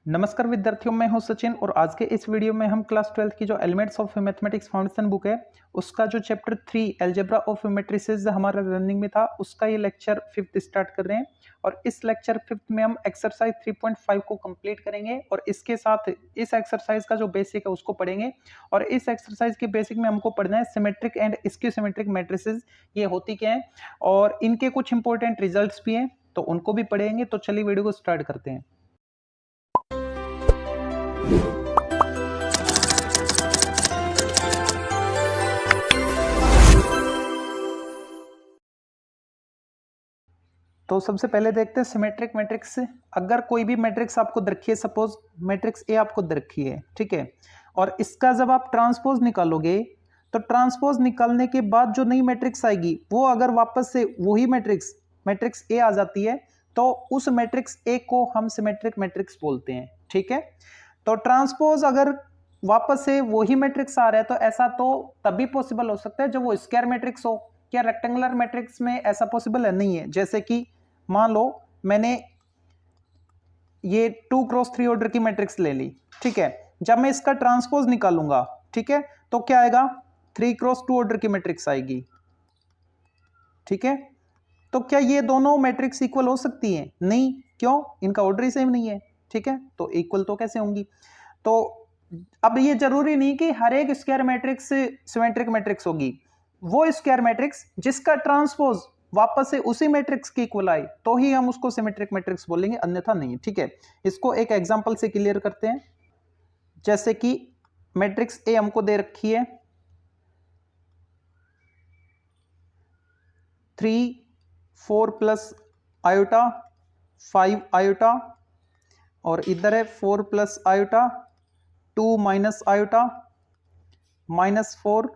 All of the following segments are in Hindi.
नमस्कार विद्यार्थियों, मैं हूं सचिन और आज के इस वीडियो में हम क्लास 12 की जो elements of mathematics foundation book है उसका जो चैप्टर 3 अलजेब्रा ऑफ मैट्रिसेस हमारा रनिंग में था उसका ये लेक्चर 5th स्टार्ट कर रहे हैं। और इस लेक्चर 5th में हम एक्सरसाइज 3.5 को कंप्लीट करेंगे और इसके साथ इस एक्सरसाइज का जो बेसिक है उसको पढ़ेंगे। और इस एक्सरसाइज के बेसिक में हमको पढ़ना है symmetric and skew symmetric matrices ये होती क्या है और इनके कुछ इंपॉर्टेंट रिजल्ट्स भी हैं, तो उनको भी पढ़ेंगे। तो चलिए वीडियो को स्टार्ट करते हैं। तो सबसे पहले देखते हैं सिमेट्रिक मैट्रिक्स। अगर कोई भी मैट्रिक्स आपको दे रखी है, सपोज मैट्रिक्स ए आपको दे रखी है, ठीक है, और इसका जब आप ट्रांसपोज निकालोगे तो ट्रांसपोज निकालने के बाद जो नई मैट्रिक्स आएगी वो अगर वापस से वही मैट्रिक्स ए आ जाती है तो उस मैट्रिक्स ए को हम सिमेट्रिक मैट्रिक्स बोलते हैं, ठीक है। तो ट्रांसपोज अगर वापस से वही मैट्रिक्स आ रहा है तो ऐसा तो तभी पॉसिबल हो सकता है जब वो स्क्वायर मैट्रिक्स हो। क्या रेक्टेंगुलर मैट्रिक्स में ऐसा पॉसिबल है? नहीं है। जैसे कि मान लो मैंने ये 2x3 ऑर्डर की मैट्रिक्स ले ली, ठीक है, जब मैं इसका ट्रांसपोज निकालूंगा, ठीक है, तो क्या आएगा? 3x2 ऑर्डर की मैट्रिक्स आएगी, ठीक है। तो क्या ये दोनों मैट्रिक्स इक्वल हो सकती हैं? नहीं। क्यों? इनका ऑर्डर ही सेम नहीं है, ठीक है, तो इक्वल तो कैसे होंगी? तो अब ये जरूरी नहीं कि हर एक स्क्वायर मैट्रिक्स सिमेट्रिक मैट्रिक्स होगी। वो स्क्वायर मैट्रिक्स जिसका ट्रांसपोज वापस से उसी मैट्रिक्स की इक्वल आए तो ही हम उसको सिमेट्रिक मैट्रिक्स बोलेंगे, अन्यथा नहीं, ठीक है। इसको एक एग्जांपल से क्लियर करते हैं। जैसे कि मैट्रिक्स ए हमको दे रखी है 3 4 प्लस आयोटा 5 आयोटा, और इधर है 4 plus iota 2 minus iota -4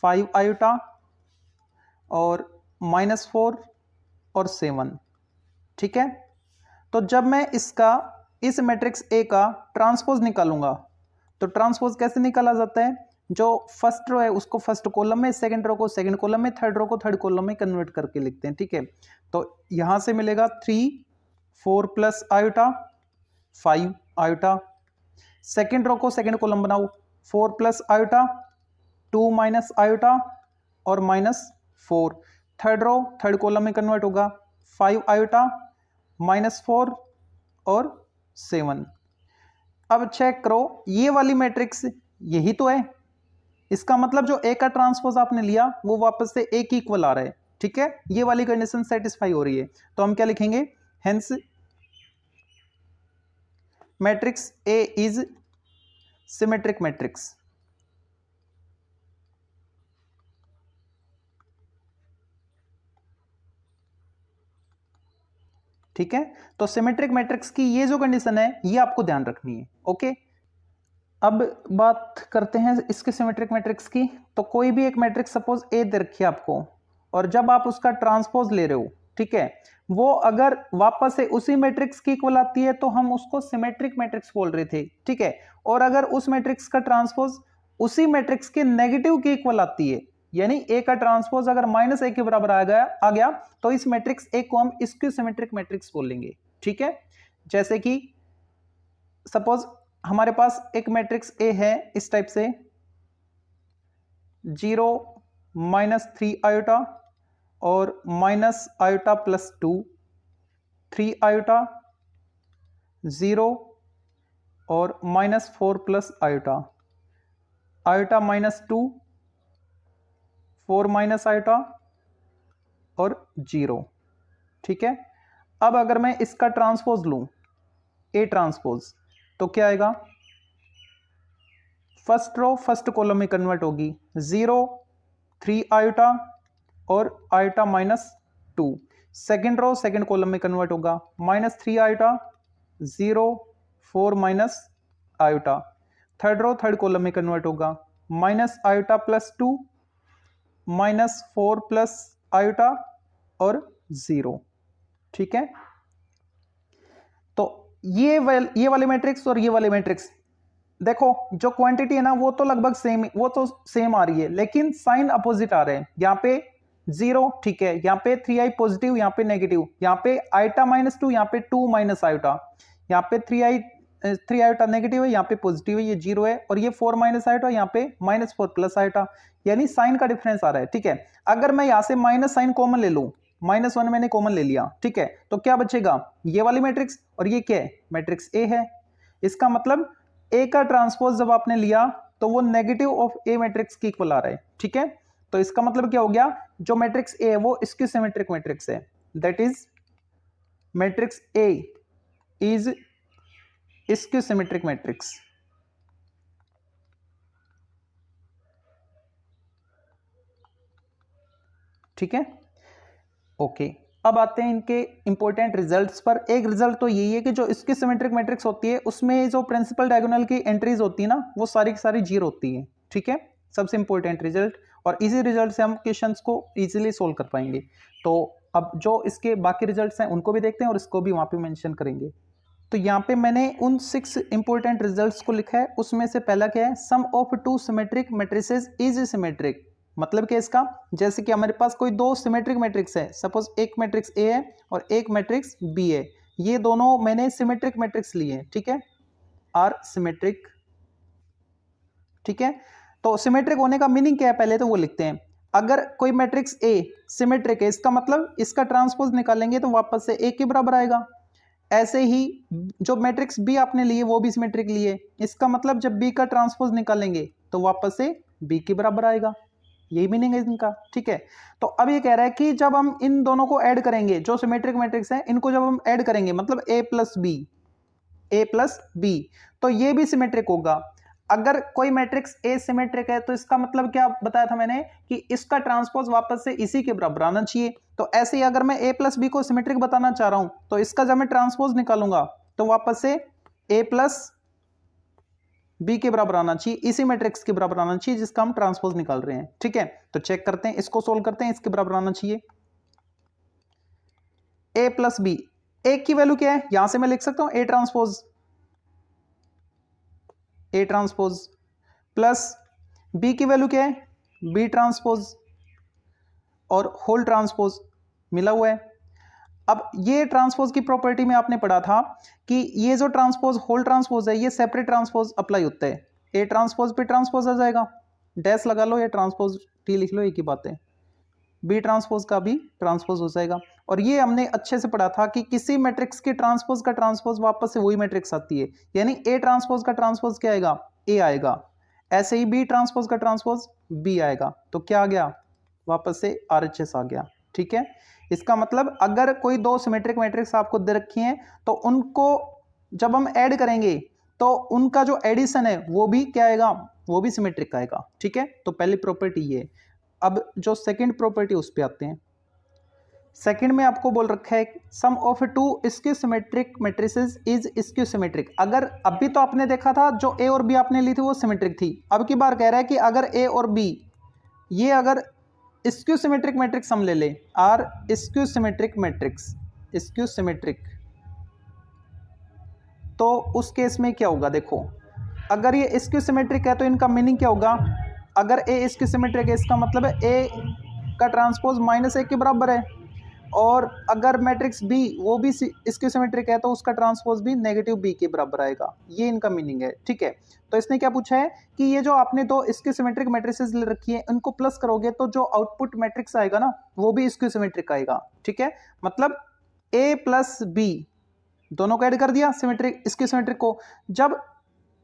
5 iota और -4 और 7, ठीक है। तो जब मैं इस मैट्रिक्स ए का ट्रांसपोज निकालूंगा तो ट्रांसपोज कैसे निकाला जाता है? जो फर्स्ट रो है उसको फर्स्ट कॉलम में, सेकंड रो को सेकंड कॉलम में, थर्ड रो को थर्ड कॉलम में कन्वर्ट करके लिखते हैं, ठीक है। तो यहां से मिलेगा 3 4 plus iota 5 iota, second row को सेकंड कॉलम बनाओ, 4 प्लस आयोटा 2 माइनस आयोटा और -4, थर्ड रो थर्ड कॉलम में कन्वर्ट होगा 5 आयोटा -4 और 7। अब चेक करो ये वाली मैट्रिक्स यही तो है, इसका मतलब जो ए का ट्रांसपोज आपने लिया वो वापस से ए की इक्वल आ रहा है, ठीक है, ये वाली कंडीशन सेटिस्फाई हो रही है। तो हम क्या लिखेंगे? Hence matrix A is symmetric matrix, ठीक है। तो सिमेट्रिक मैट्रिक्स की ये जो कंडीशन है ये आपको ध्यान रखनी है, ओके। अब बात करते हैं इसके सिमेट्रिक मैट्रिक्स की। तो कोई भी एक मैट्रिक्स सपोज ए दे रखी है आपको और जब आप उसका ट्रांसपोज ले रहे हो, ठीक है, वो अगर वापस से उसी मैट्रिक्स की इक्वल आती है तो हम उसको सिमेट्रिक मैट्रिक्स बोल रहे थे, ठीक है। और अगर उस मैट्रिक्स का ट्रांसपोज उसी मैट्रिक्स के नेगेटिव की इक्वल आती है, यानी ए का ट्रांसपोज अगर -a के बराबर आ गया तो इस मैट्रिक्स ए को हम स्क्यू सिमेट्रिक मैट्रिक्स बोलेंगे, ठीक है। जैसे कि सपोज हमारे पास एक मैट्रिक्स ए है इस टाइप से 0 -3 आयोटा और माइनस आयोटा +2, 3 आयोटा 0 और -4 plus iota, iota -2 4 minus iota और 0, ठीक है। अब अगर मैं इसका ट्रांसपोज लूं ए ट्रांसपोज तो क्या आएगा? फर्स्ट रो फर्स्ट कॉलम में कन्वर्ट होगी 0 3 आयोटा और iota -2, second row second column में कन्वर्ट होगा -3 iota 0 4 minus iota, third row third column में कन्वर्ट होगा आयोटा +2 -4 प्लस आयोटा और 0, ठीक है। तो ये वाले मैट्रिक्स और ये वाले मैट्रिक्स देखो जो क्वांटिटी है ना वो तो लगभग सेम आ रही है, लेकिन साइन अपोजिट आ रहे हैं। यहाँ पे 0, ठीक है, यहाँ पे 3i पॉजिटिव, यहाँ पे नेगेटिव, यहाँ पे आयोटा -2, यहाँ पे 2 माइनस आयोटा, यहाँ पे 3 आयोटा नेगेटिव है, यहाँ पे पॉजिटिव है, ये 0 है, और ये 4 माइनस आयोटा, यहाँ पे -4 प्लस आयोटा, यानी साइन का डिफरेंस आ रहा है। ठीक है, अगर मैं यहाँ से माइनस साइन कॉमन ले लूं, -1 मैंने कॉमन ले लिया, ठीक है, तो क्या बचेगा, ये वाली मैट्रिक्स, और ये क्या है, मैट्रिक्स ए है। इसका मतलब ए का ट्रांसपोज जब आपने लिया तो वो नेगेटिव ऑफ ए मैट्रिक्स की इक्वल आ रहा है। ठीक है, तो इसका मतलब क्या हो गया, जो मैट्रिक्स ए है वो स्क्यू सिमेट्रिक मैट्रिक्स है, that is matrix A is skew symmetric matrix. ठीक है, ओके। अब आते हैं इनके इंपॉर्टेंट रिजल्ट्स पर। एक रिजल्ट तो यही है कि जो स्क्यू सिमेट्रिक मैट्रिक्स होती है उसमें जो प्रिंसिपल डायगोनल की एंट्रीज होती है ना, वो सारी की सारी 0 होती है। ठीक है, सबसे इंपॉर्टेंट रिजल्ट, और इसी रिजल्ट से हम क्वेश्चंस को इजीली सोल्व कर पाएंगे। तो अब जो इसके बाकी रिजल्ट्स हैं उनको भी देखते हैं और इसको भी वहां पे मेंशन करेंगे। तो यहाँ पे मैंने उन 6 इंपॉर्टेंट रिजल्ट्स को लिखा है, उसमें से पहला क्या है, sum of 2 symmetric matrices is symmetric. मतलब कि इसका, जैसे कि हमारे पास कोई 2 सिमेट्रिक मैट्रिक्स है, सपोज एक मैट्रिक्स ए है और एक मैट्रिक्स बी है, ये दोनों मैंने सिमेट्रिक मैट्रिक्स लिए हैं। ठीक है, आर सिमेट्रिक। ठीक है, तो सिमेट्रिक होने का मीनिंग क्या है पहले तो वो लिखते हैं। अगर कोई मैट्रिक्स ए सिमेट्रिक है, इसका मतलब इसका ट्रांसपोज निकालेंगे तो वापस से ए के बराबर आएगा। ऐसे ही जो मैट्रिक्स बी आपने लिए वो भी सिमेट्रिक लिए, इसका मतलब जब बी का ट्रांसपोज निकालेंगे तो वापस से बी के बराबर आएगा, यही मीनिंग है इनका। ठीक है, तो अब ये कह रहा है कि जब हम इन दोनों को ऐड करेंगे, जो सिमेट्रिक मैट्रिक्स है इनको जब हम ऐड करेंगे, मतलब ए प्लस बी, तो ये भी सिमेट्रिक होगा। अगर कोई मैट्रिक्स ए सिमेट्रिक है तो इसका मतलब क्या बताया था मैंने, कि इसका ट्रांसपोज वापस से इसी के बराबर आना चाहिए। तो ऐसे ही अगर मैं ए प्लस बी को सिमेट्रिक बताना चाह रहा हूं तो इसका जब मैं ट्रांसपोज निकालूंगा तो वापस से ए प्लस बी के बराबर आना चाहिए, इसी मैट्रिक्स के बराबर आना चाहिए जिसका हम ट्रांसपोज निकाल रहे हैं। ठीक है, तो चेक करते हैं, इसको सोल्व करते हैं, इसके बराबर आना चाहिए ए प्लस बी। ए की वैल्यू क्या है, यहां से मैं लिख सकता हूं ए ट्रांसपोज प्लस बी की वैल्यू क्या है, बी ट्रांसपोज, और होल ट्रांसपोज मिला हुआ है। अब ये ट्रांसपोज की प्रॉपर्टी में आपने पढ़ा था कि ये जो ट्रांसपोज होल ट्रांसपोज है ये सेपरेट ट्रांसपोज अप्लाई होता है, ए ट्रांसपोज पे ट्रांसपोज आ जाएगा, डैश लगा लो या ट्रांसपोज टी लिख लो, एक ही बात है, बी ट्रांसपोज का भी ट्रांसपोज हो जाएगा। और ये हमने अच्छे से पढ़ा था कि किसी मैट्रिक्स के ट्रांसपोज का ट्रांसपोज वापस से वही मैट्रिक्स आती है, यानी ए ट्रांसपोज का ट्रांसपोज क्या आएगा, ए आएगा, ऐसे ही बी ट्रांसपोज का ट्रांसपोज बी आएगा, तो क्या आ गया, वापस से आरएचएस आ गया। ठीक है, इसका मतलब अगर कोई 2 सिमेट्रिक मैट्रिक्स आपको दे रखी हैं तो उनको जब हम ऐड करेंगे तो उनका जो एडिशन है वो भी क्या आएगा, वो भी सिमेट्रिक आएगा। ठीक है, तो पहली प्रॉपर्टी ये। अब जो सेकंड प्रॉपर्टी उस पे आते हैं। सेकंड में आपको बोल रखा है sum of 2 skew symmetric matrices is skew symmetric. अगर अभी तो आपने देखा था जो ए और बी आपने ली थी वो सिमेट्रिक थी, अब की बार कह रहा है कि अगर ए और बी ये अगर स्क्यू सिमेट्रिक मैट्रिक्स हम ले लें, or skew symmetric matrix, skew symmetric, तो उस केस में क्या होगा, देखो अगर ये स्क्यू सिमेट्रिक है तो इनका मीनिंग क्या होगा, अगर ए स्क्यू सिमेट्रिक है इसका मतलब है ए का ट्रांसपोज -1 के बराबर है, और अगर मैट्रिक्स बी वो भी स्क्यू सिमेट्रिक है तो उसका ट्रांसपोज भी नेगेटिव बी के बराबर आएगा, ये इनका मीनिंग है। ठीक है, तो इसने क्या पूछा है कि ये जो आपने 2 स्क्यू सिमेट्रिक मैट्रिसेस ले रखी है उनको प्लस करोगे तो जो आउटपुट मैट्रिक्स आएगा ना वो भी स्क्यू सिमेट्रिक आएगा। ठीक है, मतलब ए प्लस बी दोनों को ऐड कर दिया सिमेट्रिक स्क्यू सिमेट्रिक को, जब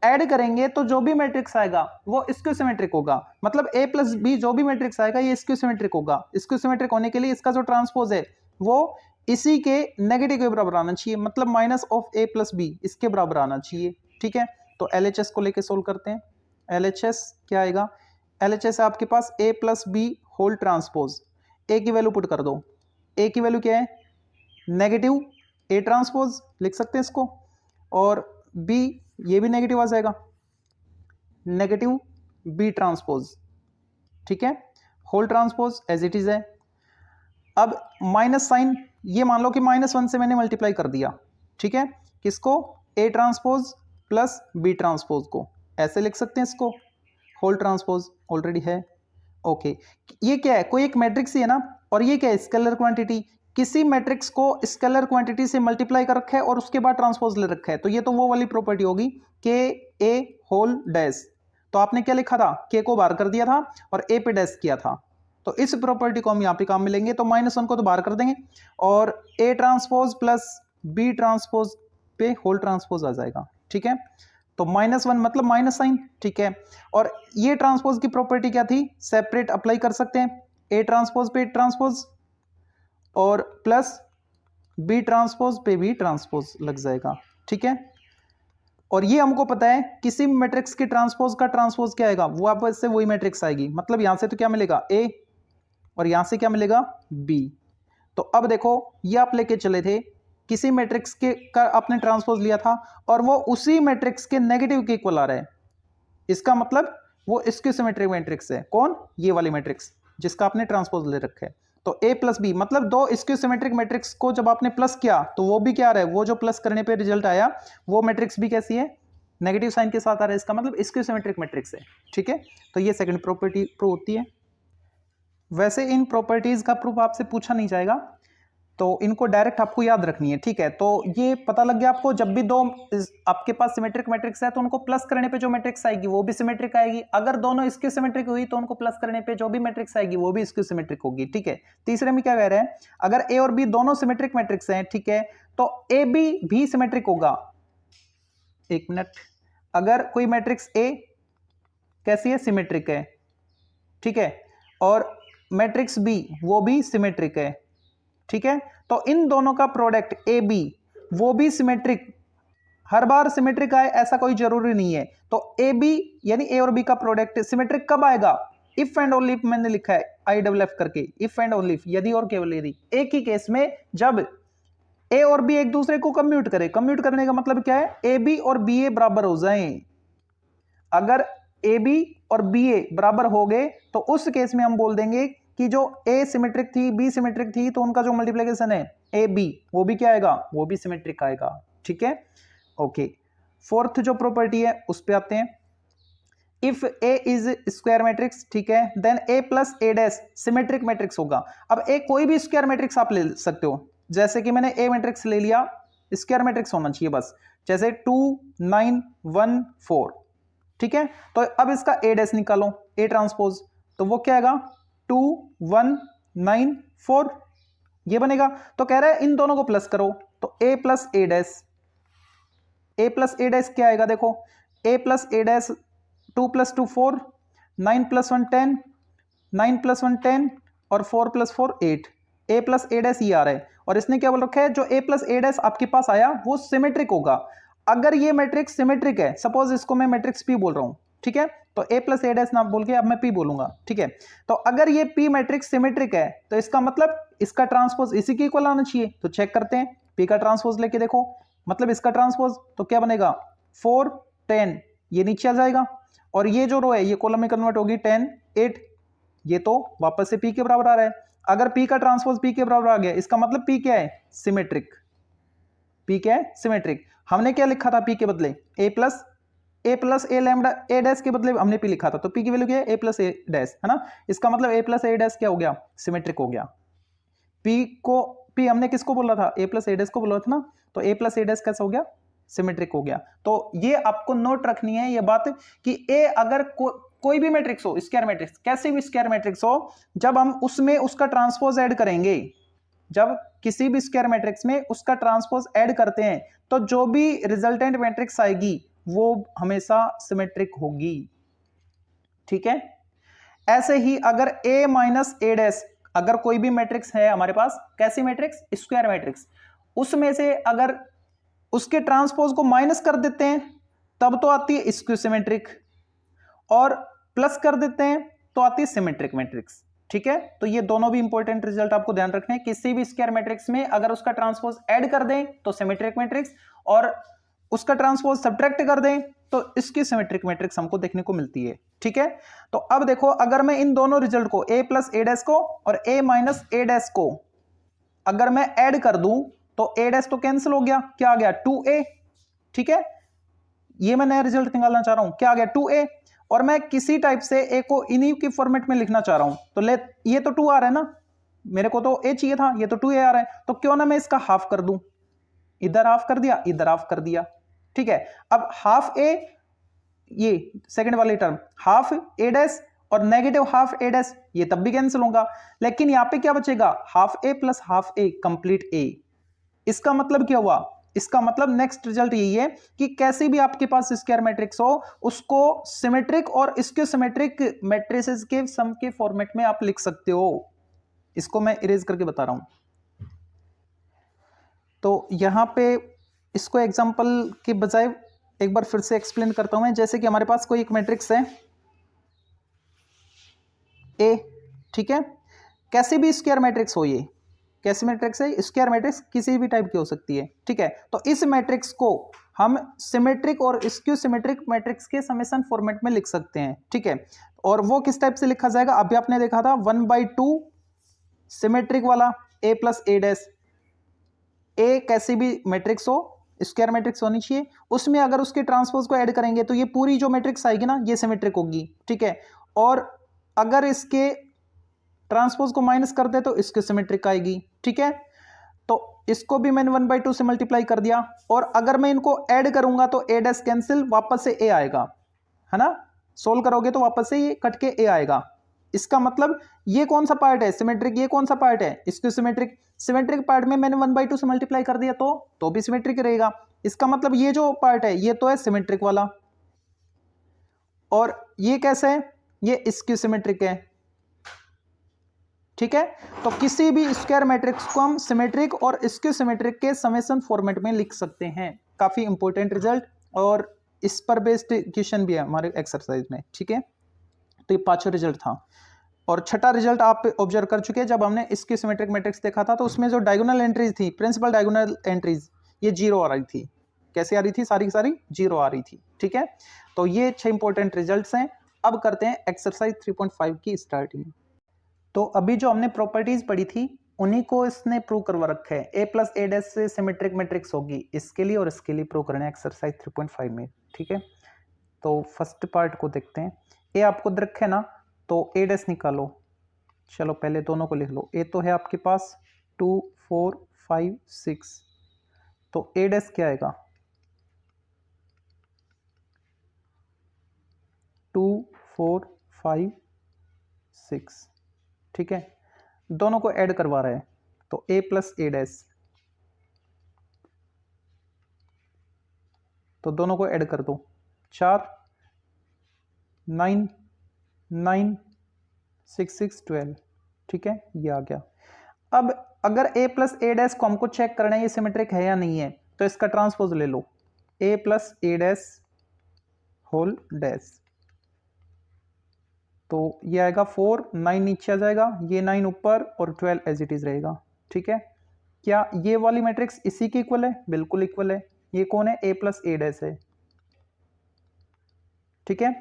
ऐड करेंगे तो जो भी मैट्रिक्स आएगा वो स्क्यू सिमेट्रिक होगा, मतलब ए प्लस बी जो भी मैट्रिक्स आएगा ये स्क्यू सिमेट्रिक होगा। स्क्यू सिमेट्रिक होने के लिए इसका जो ट्रांसपोज है वो इसी के नेगेटिव के बराबर आना चाहिए, मतलब minus of A plus B इसके बराबर आना चाहिए। ठीक है, तो एलएचएस को लेके सोल्व करते हैं। एलएचएस क्या आएगा, एलएचएस है आपके पास ए प्लस बी होल ट्रांसपोज, ए की वैल्यू पुट कर दो, ए की वैल्यू क्या है नेगेटिव ए ट्रांसपोज लिख सकते हैं इसको, और बी ये भी नेगेटिव आ जाएगा, नेगेटिव बी ट्रांसपोज। ठीक है, whole transpose as it is है। अब माइनस साइन, ये मान लो कि -1 से मैंने मल्टीप्लाई कर दिया। ठीक है, किसको, A transpose plus B transpose को, ऐसे लिख सकते हैं इसको, होल ट्रांसपोज ऑलरेडी है। ओके, ये क्या है, कोई एक मैट्रिक्स ही है ना, और ये क्या है स्केलर क्वांटिटी, किसी मैट्रिक्स को स्केलर क्वांटिटी से मल्टीप्लाई कर रखा है और उसके बाद ट्रांसपोज ले रखा है, तो ये तो वो वाली प्रॉपर्टी होगी के ए होल डैश। तो आपने क्या लिखा था, के को बाहर कर दिया था और ए पे डैश किया था, तो इस प्रॉपर्टी को हम यहाँ पे काम में लेंगे। तो -1 को तो बाहर कर देंगे और A transpose plus B transpose पे होल ट्रांसपोज आ जाएगा, ठीक है। तो -1 मतलब माइनस साइन, ठीक है। और ये ट्रांसपोज की प्रॉपर्टी क्या थी, सेपरेट अप्लाई कर सकते हैं, ए ट्रांसपोज पे ट्रांसपोज और प्लस बी ट्रांसपोज पे भी ट्रांसपोज लग जाएगा, ठीक है। और ये हमको पता है किसी मैट्रिक्स के ट्रांसपोज का ट्रांसपोज क्या आएगा, वो आपस से वही मैट्रिक्स आएगी। मतलब यहां से तो क्या मिलेगा, ए, और यहां से क्या मिलेगा, बी। तो अब देखो ये आप लेके चले थे, किसी मैट्रिक्स के का आपने ट्रांसपोज लिया था और वो उसी मैट्रिक्स के नेगेटिव के इक्वल आ रहा है, इसका मतलब वो स्क्यू सिमेट्रिक मैट्रिक्स है। कौन, ये वाली मैट्रिक्स जिसका आपने ट्रांसपोज ले रखा है। तो ए प्लस बी मतलब दो स्क्यू सिमेट्रिक मैट्रिक्स को जब आपने प्लस किया तो वो भी क्या आ रहा है, वो जो प्लस करने पे रिजल्ट आया वो मैट्रिक्स भी कैसी है, नेगेटिव साइन के साथ आ रहा है, इसका मतलब स्क्यू सिमेट्रिक मैट्रिक्स है, ठीक है। तो ये सेकंड प्रॉपर्टी प्रूव होती है। वैसे इन प्रॉपर्टीज का प्रूफ आपसे पूछा नहीं जाएगा, तो इनको डायरेक्ट आपको याद रखनी है, ठीक है। तो ये पता लग गया आपको, जब भी दो आपके पास सिमेट्रिक मैट्रिक्स है तो उनको प्लस करने पे जो मैट्रिक्स आएगी वो भी सिमेट्रिक आएगी। अगर दोनों इसके सिमेट्रिक हुई तो उनको प्लस करने पे जो भी मैट्रिक्स आएगी वो भी इसकी सिमेट्रिक होगी, ठीक है। तीसरे में क्या कह रहे हैं, अगर ए और बी दोनों सिमेट्रिक मैट्रिक्स हैं, ठीक है, तो ए बी भी सिमेट्रिक होगा। एक मिनट, अगर कोई मैट्रिक्स ए कैसी है, सिमेट्रिक है, ठीक है, और मैट्रिक्स बी वो भी सिमेट्रिक है, ठीक है, तो इन दोनों का प्रोडक्ट ए बी वो भी सिमेट्रिक, हर बार सिमेट्रिक आए ऐसा कोई जरूरी नहीं है। तो ए बी यानी ए और बी का प्रोडक्ट सिमेट्रिक कब आएगा, इफ एंड ओनली इफ मैंने लिखा है आई डबल एफ करके, इफ एंड ओनली इफ, यदि और केवल यदि, एक ही केस में जब ए और बी एक दूसरे को कम्यूट करे। कम्यूट करने का मतलब क्या है, ए बी और बी ए बराबर हो जाएं। अगर ए बी और बी ए बराबर हो गए तो उस केस में हम बोल देंगे कि जो ए सिमेट्रिक थी बी सिमेट्रिक थी, तो उनका जो मल्टीप्लिकेशन है ए बी वो भी क्या आएगा, वो भी सिमेट्रिक आएगा, ठीक है। ओके, फोर्थ जो प्रॉपर्टी है उस पे आते हैं। If A is square matrix, ठीक है, then A plus A dash symmetric matrix होगा। अब ए कोई भी स्क्वायर मैट्रिक्स आप ले सकते हो, जैसे कि मैंने ए मैट्रिक्स ले लिया, स्क्वायर मैट्रिक्स होना चाहिए बस, जैसे 2 9 1 4, ठीक है। तो अब इसका ए डैश निकालो, ए ट्रांसपोज, तो वो क्या आएगा, 2 1 9 4 ये बनेगा। तो कह रहा है इन दोनों को प्लस करो, तो a plus A dash, a plus A dash क्या आएगा, देखो a plus A dash 2 plus 2 4, 9 plus 1 10, 9 plus 1 10 और 4 plus 4 8, a plus A dash ये आ रहा है। और इसने क्या बोल रखा है, जो a प्लस ए डैश आपके पास आया वो सिमेट्रिक होगा। अगर ये मैट्रिक्स सिमेट्रिक है, सपोज इसको मैं मैट्रिक्स p बोल रहा हूं, ठीक है, तो a प्लस ए डैश ना बोल के अब मैं p बोलूंगा, ठीक है। तो अगर ये p मैट्रिक्स सिमेट्रिक है तो इसका मतलब इसका ट्रांसपोज इसी के इक्वल आना चाहिए। तो चेक करते हैं, p का ट्रांसपोज लेके देखो, मतलब इसका ट्रांसपोज तो क्या बनेगा, 4 10 ये नीचे आ जाएगा, और ये जो रो है ये कॉलम में कन्वर्ट होगी 10 8, ये तो वापस से p के बराबर आ रहा है। अगर p का ट्रांसपोज p के बराबर आ गया, इसका मतलब p क्या है, सिमेट्रिक। p क्या है, सिमेट्रिक। हमने क्या लिखा था p के बदले, a plus A lambda A dash के बदले हमने p लिखा था, तो p की वैल्यू क्या है, a प्लस ए डैश, है ना। इसका मतलब a प्लस ए डैश क्या हो गया, सिमेट्रिक हो गया। p हमने किसको बोला था, a प्लस ए डैश को बोला था ना, तो a प्लस ए डैश कैसा हो गया, सिमेट्रिक हो गया। तो ये आपको नोट रखनी है ये बात कि a अगर कोई भी मैट्रिक्स हो, स्क्वायर मैट्रिक्स, कैसे भी स्क्वायर मैट्रिक्स हो, जब हम उसमें उसका ट्रांसपोज ऐड करेंगे, जब किसी भी स्क्वायर मैट्रिक्स में उसका ट्रांसपोज ऐड करते हैं तो जो भी रिजल्टेंट मैट्रिक्स आएगी वो हमेशा सिमेट्रिक होगी, ठीक है। ऐसे ही अगर a माइनस ए डैश, अगर कोई भी मैट्रिक्स है हमारे पास, कैसी मैट्रिक्स, स्क्वायर मैट्रिक्स, उसमें से अगर उसके ट्रांसपोज को माइनस कर देते हैं तब तो आती है स्क्यू सिमेट्रिक, और प्लस कर देते हैं तो आती है सिमेट्रिक मैट्रिक्स, ठीक है। तो ये दोनों भी इंपॉर्टेंट रिजल्ट आपको ध्यान रखने हैं। किसी भी स्क्वायर मैट्रिक्स में अगर उसका ट्रांसपोज ऐड कर दें तो सिमेट्रिक मैट्रिक्स, और उसका ट्रांसपोज सब्ट्रैक्ट कर दें तो इसकी सिमेट्रिक मैट्रिक्स हमको देखने को मिलती है, ठीक है। तो अब देखो, अगर मैं इन दोनों रिजल्ट को a प्लस ए डैश को और a माइनस ए डैश को अगर मैं ऐड कर दूं तो a डैश तो कैंसिल हो गया, क्या आ गया, 2a, ठीक है। ये मैं नया रिजल्ट निकालना चाह रहा हूं, क्या आ गया, 2a, और मैं किसी टाइप से a को इन्हीं की फॉर्मेट में लिखना चाह रहा हूं, तो ये तो 2 आ रहा है ना, मेरे को तो ए चाहिए था, ये तो 2a आ रहा है, तो क्यों ना मैं इसका हाफ कर दूं, इधर हाफ कर दिया, इधर हाफ कर दिया, ठीक है। अब हाफ ए, ये सेकंड वाली टर्म हाफ ए डैश और नेगेटिव हाफ ए डैश, ये तब भी कैंसिल होगा, लेकिन यहां पे क्या बचेगा, हाफ ए प्लस हाफ ए कंप्लीट ए। इसका मतलब क्या हुआ, इसका मतलब नेक्स्ट रिजल्ट यही है कि कैसे भी आपके पास स्क्वायर मैट्रिक्स हो उसको सिमेट्रिक और इसके सिमेट्रिक मैट्रिसेस के सम के फॉर्मेट में आप लिख सकते हो। इसको मैं इरेज करके बता रहा हूं। तो यहां पे इसको एग्जांपल के बजाय एक बार फिर से एक्सप्लेन करता हूं मैं। जैसे कि हमारे पास कोई एक मैट्रिक्स है ए, ठीक है, कैसे भी स्क्वायर मैट्रिक्स हो, ये कैसे मैट्रिक्स है, स्क्वायर मैट्रिक्स किसी भी टाइप की हो सकती है, ठीक है। तो इस मैट्रिक्स को हम सिमेट्रिक और स्क्यू सिमेट्रिक मैट्रिक्स के समेशन फॉर्मेट में लिख सकते हैं, ठीक है। और वो किस टाइप से लिखा जाएगा, अभी आपने देखा था 1/2 सिमेट्रिक वाला ए प्लस ए डैश, ए कैसे भी मैट्रिक्स हो स्क्वायर मैट्रिक्स होनी चाहिए, उसमें अगर उसके ट्रांसपोज को ऐड करेंगे तो ये पूरी जो मैट्रिक्स आएगी ना ये सिमेट्रिक होगी, ठीक है। और अगर इसके ट्रांसपोज को माइनस कर दे तो इसके सिमेट्रिक आएगी, ठीक है। तो इसको भी मैंने 1/2 से मल्टीप्लाई कर दिया, और अगर मैं इनको ऐड करूंगा तो ए डैश कैंसिल, वापस से ए आएगा, है ना, सोल्व करोगे तो वापस से ये कट के ए आएगा। इसका मतलब ये कौन सा पार्ट है सिमेट्रिक, ये कौन सा पार्ट है इसके सिमेट्रिक, सिमेट्रिक पार्ट में मैंने 1/2 से मल्टीप्लाई कर दिया तो भी सिमेट्रिक रहेगा। इसका मतलब ये जो पार्ट है ये तो है सिमेट्रिक वाला, और ये कैसे है, ये इसकी सिमेट्रिक है, ठीक है। तो किसी भी स्क्वायर मैट्रिक्स को हम सिमेट्रिक और स्क्यू सिमेट्रिक के समेशन फॉर्मेट में लिख सकते हैं। काफी इंपॉर्टेंट रिजल्ट, और इस पर बेस्ड क्वेश्चन भी है हमारे एक्सरसाइज में, ठीक है। तो ये पांचवा रिजल्ट था। और छठा रिजल्ट आप ऑब्जर्व कर चुके हैं, जब हमने स्क्यू सिमेट्रिक मैट्रिक्स देखा था तो उसमें जो डायगोनल एंट्रीज थी, प्रिंसिपल डायगोनल एंट्रीज, ये 0 आ रही थी। कैसे आ रही थी, सारी की सारी 0 आ रही थी, ठीक है। तो ये 6 इंपॉर्टेंट रिजल्ट्स हैं। अब करते हैं एक्सरसाइज 3.5 की स्टार्टिंग। तो अभी जो हमने प्रॉपर्टीज पढ़ी थी उन्हीं को इसने प्रूव करवा रखा है, ए प्लस ए डैश से सिमेट्रिक मैट्रिक्स होगी, इसके लिए और इसके लिए प्रूव करना है एक्सरसाइज 3.5 में, ठीक है। तो फर्स्ट पार्ट को देखते हैं। ए आपको दे रखा है ना, तो ए डैश निकालो। चलो पहले दोनों को लिख लो। ए तो है आपके पास 2 4 5 6, तो ए डैश क्या आएगा 2 4 5 6, ठीक है। दोनों को ऐड करवा रहा है तो a प्लस ए डैश, तो दोनों को ऐड कर दो, 4 9 9 6 6 12, ठीक है, ये आ गया। अब अगर a प्लस ए डैश को हमको चेक करना है ये सिमेट्रिक है या नहीं है, तो इसका ट्रांसपोज ले लो, a plus A dash whole dash, तो ये आएगा 4, 9 नीचे आ जाएगा, ये 9 ऊपर और 12 एज इट इज रहेगा, ठीक है। क्या ये वाली मैट्रिक्स इसी के इक्वल है, बिल्कुल इक्वल है। ये कौन है, a प्लस ए डैश है, ठीक है।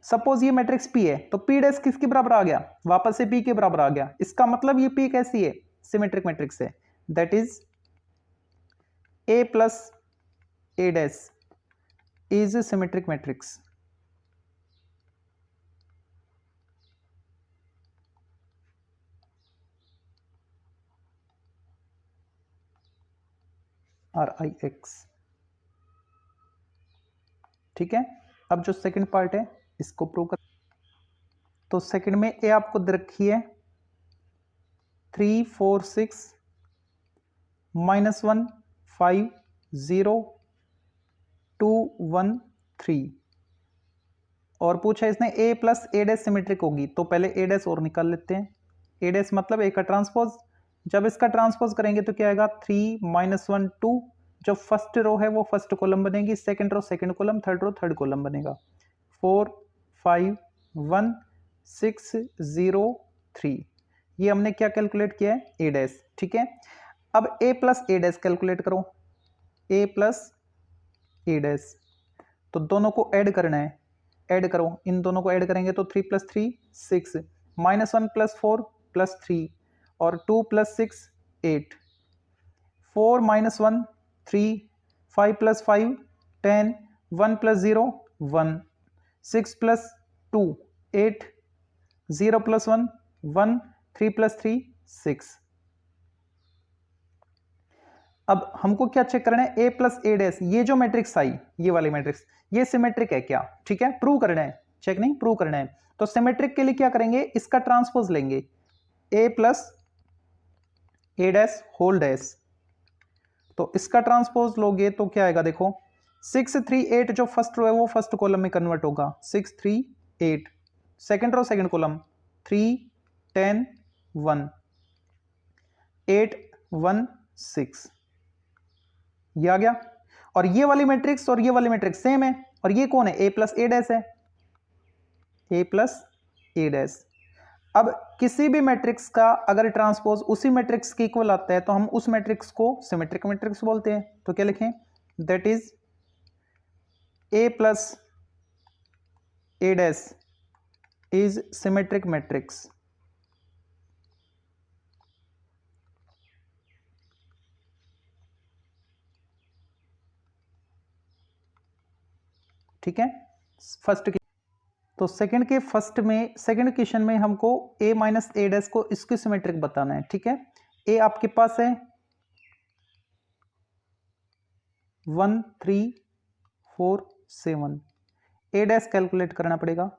सपोज ये मैट्रिक्स P है, तो P डैश किसके बराबर आ गया, वापस से P के बराबर आ गया। इसका मतलब ये P कैसी है, सिमेट्रिक मैट्रिक्स है, that is a plus A dash is symmetric matrix. RIX, ठीक है। अब जो सेकंड पार्ट है इसको प्रूव कर। तो सेकंड में ए आपको दे रखी है 3 4 6 -1 5 0 2 1 3, और पूछा इसने ए प्लस ए डैश सिमेट्रिक होगी, तो पहले ए डैश और निकाल लेते हैं। ए डैश मतलब ए का ट्रांसपोज, जब इसका ट्रांसपोज करेंगे तो क्या आएगा 3 -1 2, जो फर्स्ट रो है वो फर्स्ट कॉलम बनेगी, second row second column, third row third column बनेगा। 4 5 1 6 0 3, ये हमने क्या कैलकुलेट किया है, ए डैश, ठीक है। अब ए प्लस ए डैश कैलकुलेट करो, ए प्लस ए डैश, तो दोनों को ऐड करना है, ऐड करो, इन दोनों को ऐड करेंगे तो 3 + 3 6, -1 + 4 + 3, और 2 + 6 8, 4 - 1 3, 5 + 5 10, 1 + 0 1, 6 + 2 8, 0 + 1 1, 3 + 3 6। अब हमको क्या चेक करना है, ए प्लस ए डैश, ये जो मैट्रिक्स आई, ये वाली मैट्रिक्स, ये सिमेट्रिक है क्या? ठीक है, प्रूव करना है, चेक नहीं, प्रूव करना है। तो सिमेट्रिक के लिए क्या करेंगे, इसका ट्रांसपोज लेंगे, ए plus A dash whole dash. तो इसका ट्रांसपोज लोगे तो क्या आएगा, देखो 6 3 8, जो फर्स्ट रो है वो फर्स्ट कॉलम में कन्वर्ट होगा, 6 3 8, सेकंड रो सेकंड कॉलम 3 10 1 8 1 6, ये आ गया। और ये वाली मैट्रिक्स और ये वाली मैट्रिक्स सेम है, और ये कौन है, ए प्लस ए डैश है, ए प्लस ए डैश। अब किसी भी मैट्रिक्स का अगर ट्रांसपोज उसी मैट्रिक्स के इक्वल आता है तो हम उस मैट्रिक्स को सिमेट्रिक मैट्रिक्स बोलते हैं। तो क्या लिखें, that is a plus A dash is symmetric matrix. ठीक है, फर्स्ट की। तो सेकंड के फर्स्ट में, सेकंड क्वेश्चन में हमको a माइनस ए डैश को इसकी सिमेट्रिक बताना है। ठीक है, a आपके पास है 1 3 4 7, a डैश कैलकुलेट करना पड़ेगा,